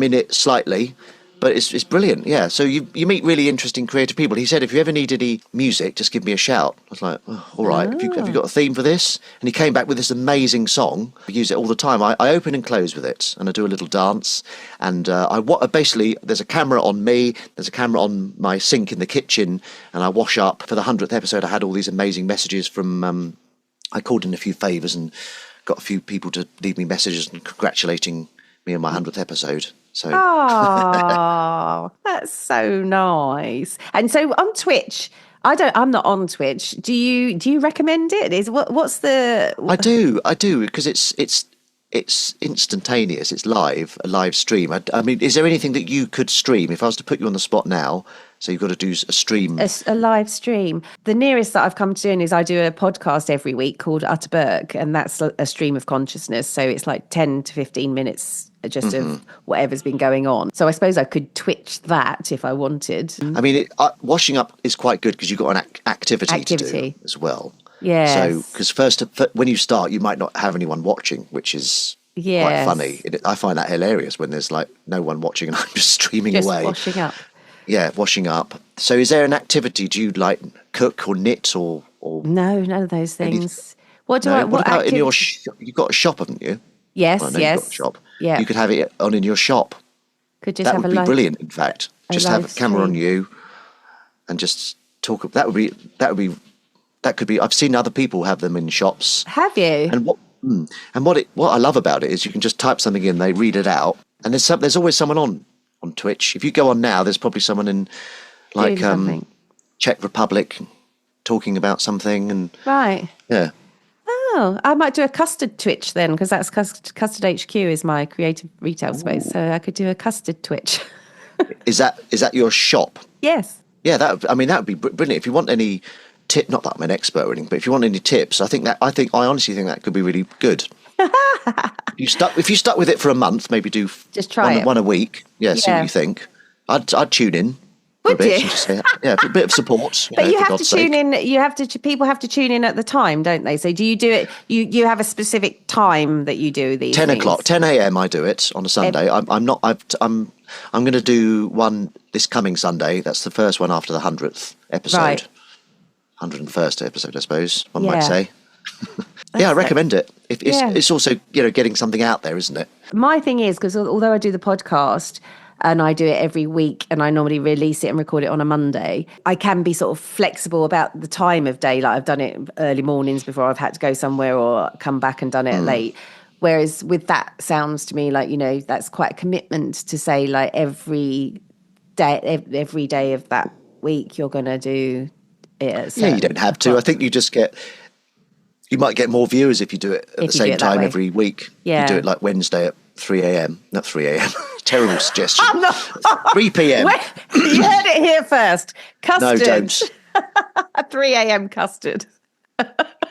in it slightly, but it's brilliant. Yeah. So you meet really interesting creative people. He said, if you ever need any music, just give me a shout. I was like, oh, all right. Have you got a theme for this? And he came back with this amazing song. I use it all the time. I open and close with it, and I do a little dance. And basically, there's a camera on me. There's a camera on my sink in the kitchen, and I wash up. For the 100th episode, I had all these amazing messages from. I called in a few favours and got a few people to leave me messages and congratulating me on my 100th episode. So, oh, that's so nice. And so on Twitch, I'm not on Twitch. Do you recommend it? What's the? I do because it's instantaneous. It's a live stream. I mean, is there anything that you could stream if I was to put you on the spot now? So you've got to do a stream. A live stream. The nearest that I've come to doing is I do a podcast every week called Utter Burke, and that's a stream of consciousness. So it's like 10 to 15 minutes just of whatever's been going on. So I suppose I could Twitch that if I wanted. I mean, Washing Up is quite good because you've got an activity to do as well. Yeah. So because when you start, you might not have anyone watching, which is quite funny. I find that hilarious when there's like no one watching and I'm just streaming away. Washing up. Yeah, washing up. So is there an activity? Do you like cook or knit or No, none of those things. What about in your you've got a shop, haven't you? Yes, Well, I know yes. you've got a shop. Yeah. You could have it on in your shop. Could just That have would be brilliant, in fact. Just have a camera on you and just talk. That could be I've seen other people have them in shops. Have you? And what I love about it is you can just type something in, they read it out, and there's always someone on Twitch. If you go on now, there's probably someone in like Czech Republic talking about something, and right. yeah. Oh, I might do a custard Twitch then, because that's Custard HQ is my creative retail space. So I could do a custard Twitch. Is that your shop? Yes. Yeah, that would be brilliant. If you want any tip, not that I'm an expert or anything, but if you want any tips, I honestly think that could be really good. If you stuck with it for a month, maybe do just try one a week. Yeah, see what you think. I'd tune in. Would a bit, you? Just say, yeah, a bit of support. But you have to tune in. People have to tune in at the time, don't they? So do you do it? You have a specific time that you do these. 10 o'clock, 10 a.m. I do it on a Sunday. I'm going to do one this coming Sunday. That's the first one after the 100th episode. Right. 101st episode, I suppose one might say. Yeah, I recommend it. It's also getting something out there, isn't it? My thing is, because although I do the podcast and I do it every week and I normally release it and record it on a Monday, I can be sort of flexible about the time of day. Like I've done it early mornings before I've had to go somewhere or come back and done it late. Whereas with that sounds to me like, that's quite a commitment to say like every day of that week you're going to do it. Yeah, you don't have to. I think you might get more viewers if you do it at the same time every week. Yeah. You do it like Wednesday at 3 a.m. Not 3 a.m. Terrible suggestion. 3 p.m. You heard it here first. Custard. No, don't. 3 a.m. custard.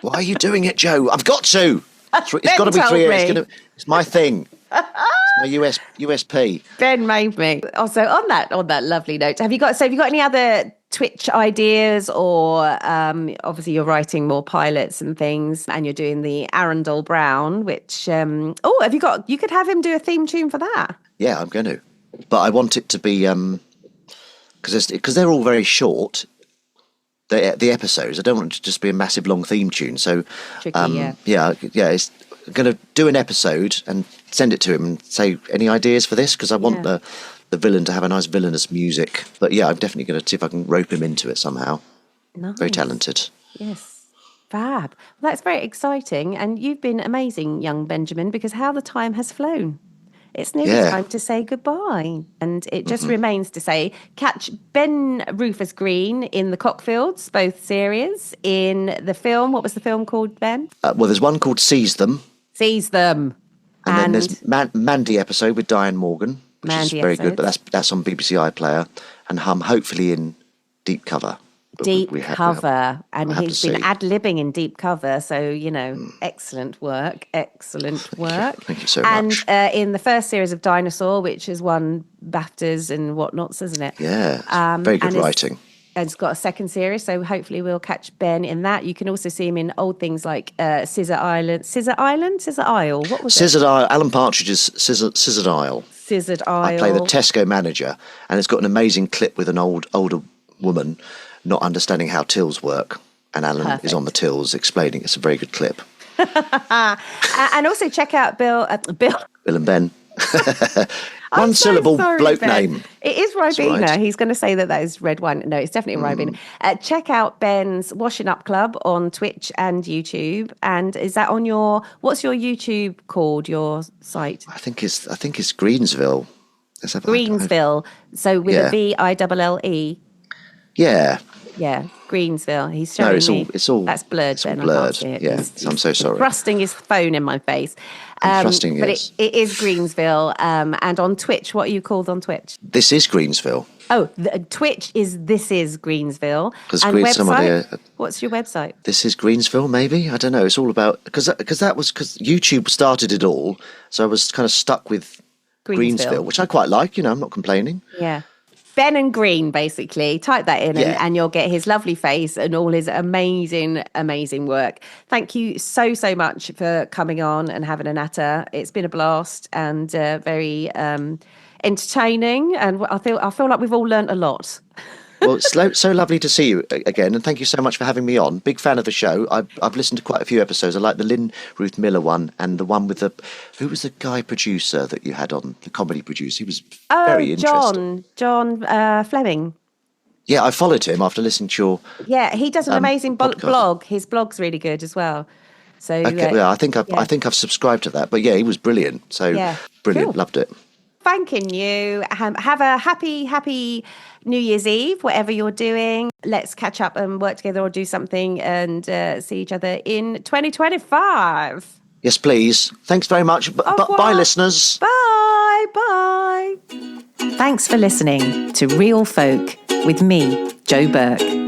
Why are you doing it, Joe? I've got to. It's got to be 3 a.m. It's my thing. It's my USP. Ben made me. Also, on that lovely note, have you got any other Twitch ideas, or obviously you're writing more pilots and things, and you're doing the Arundel Brown, which have you could have him do a theme tune for that. Yeah, I'm going to, but I want it to be because they're all very short. The episodes, I don't want it to just be a massive long theme tune. So tricky, it's going to do an episode and send it to him and say, any ideas for this? Because I want the villain to have a nice villainous music. But yeah, I'm definitely going to see if I can rope him into it somehow. Nice. Very talented. Yes. Fab. Well, that's very exciting. And you've been amazing, young Benjamin, because how the time has flown. It's nearly time to say goodbye. And it just remains to say, catch Ben Rufus Green in the Cockfields, both series, in the film. What was the film called, Ben? Well, there's one called Seize Them. Seize Them. And then there's Mandy episode with Diane Morgan, which is very good, but that's on BBC iPlayer. And hopefully in Deep Cover. Deep Cover. And he's been ad-libbing in Deep Cover. So, excellent work. Thank you so much. And in the first series of Dinosaur, which has won BAFTAs and whatnots, isn't it? Yeah, very good writing. And it's got a second series, so hopefully we'll catch Ben in that. You can also see him in old things like Scissor Isle. What was it? Scissored Isle. Alan Partridge's Scissored Isle. Scissored Isle. I play the Tesco manager, and it's got an amazing clip with an older woman not understanding how tills work, and Alan is on the tills explaining. It's a very good clip. And also check out Bill and Ben. One syllable bloke Ben. name. It is Ribena. Right. He's going to say that is red wine. No, it's definitely Ribena. Check out Ben's Washing Up Club on Twitch and YouTube. And is that on what's your YouTube called, your site? I think it's Greensville. Greensville. So with a VILLE. Yeah. Yeah, Greensville. He's showing me. It's all. That's blurred. It's all Ben. blurred. I can't see it. Yeah, I'm so sorry. Thrusting his phone in my face. But it is Greensville. And on Twitch, what are you called on Twitch? This is Greensville. Oh, Twitch is This Is Greensville. And website? What's your website? This is Greensville, maybe? I don't know. It's all about because YouTube started it all, so I was kind of stuck with Greensville, which I quite like. I'm not complaining. Yeah. Ben and Green, basically. Type that in and you'll get his lovely face and all his amazing, amazing work. Thank you so, so much for coming on and having a natter. It's been a blast and very entertaining. And I feel like we've all learnt a lot. Well, it's so lovely to see you again, and thank you so much for having me on. Big fan of the show. I've listened to quite a few episodes. I like the Lynn Ruth Miller one, and the one with who was the guy producer that you had on, the comedy producer? He was very interesting. John Fleming. Yeah, I followed him after listening to your. Yeah, he does an amazing blog. His blog's really good as well. So I think I've subscribed to that. But yeah, he was brilliant. So brilliant, cool. Loved it. thanking you. Have a happy New Year's Eve, whatever you're doing. Let's catch up and work together or do something and see each other in 2025. Yes, please. Thanks very much. Bye, listeners. Bye. Thanks for listening to Real Folk with me, Jo Burke.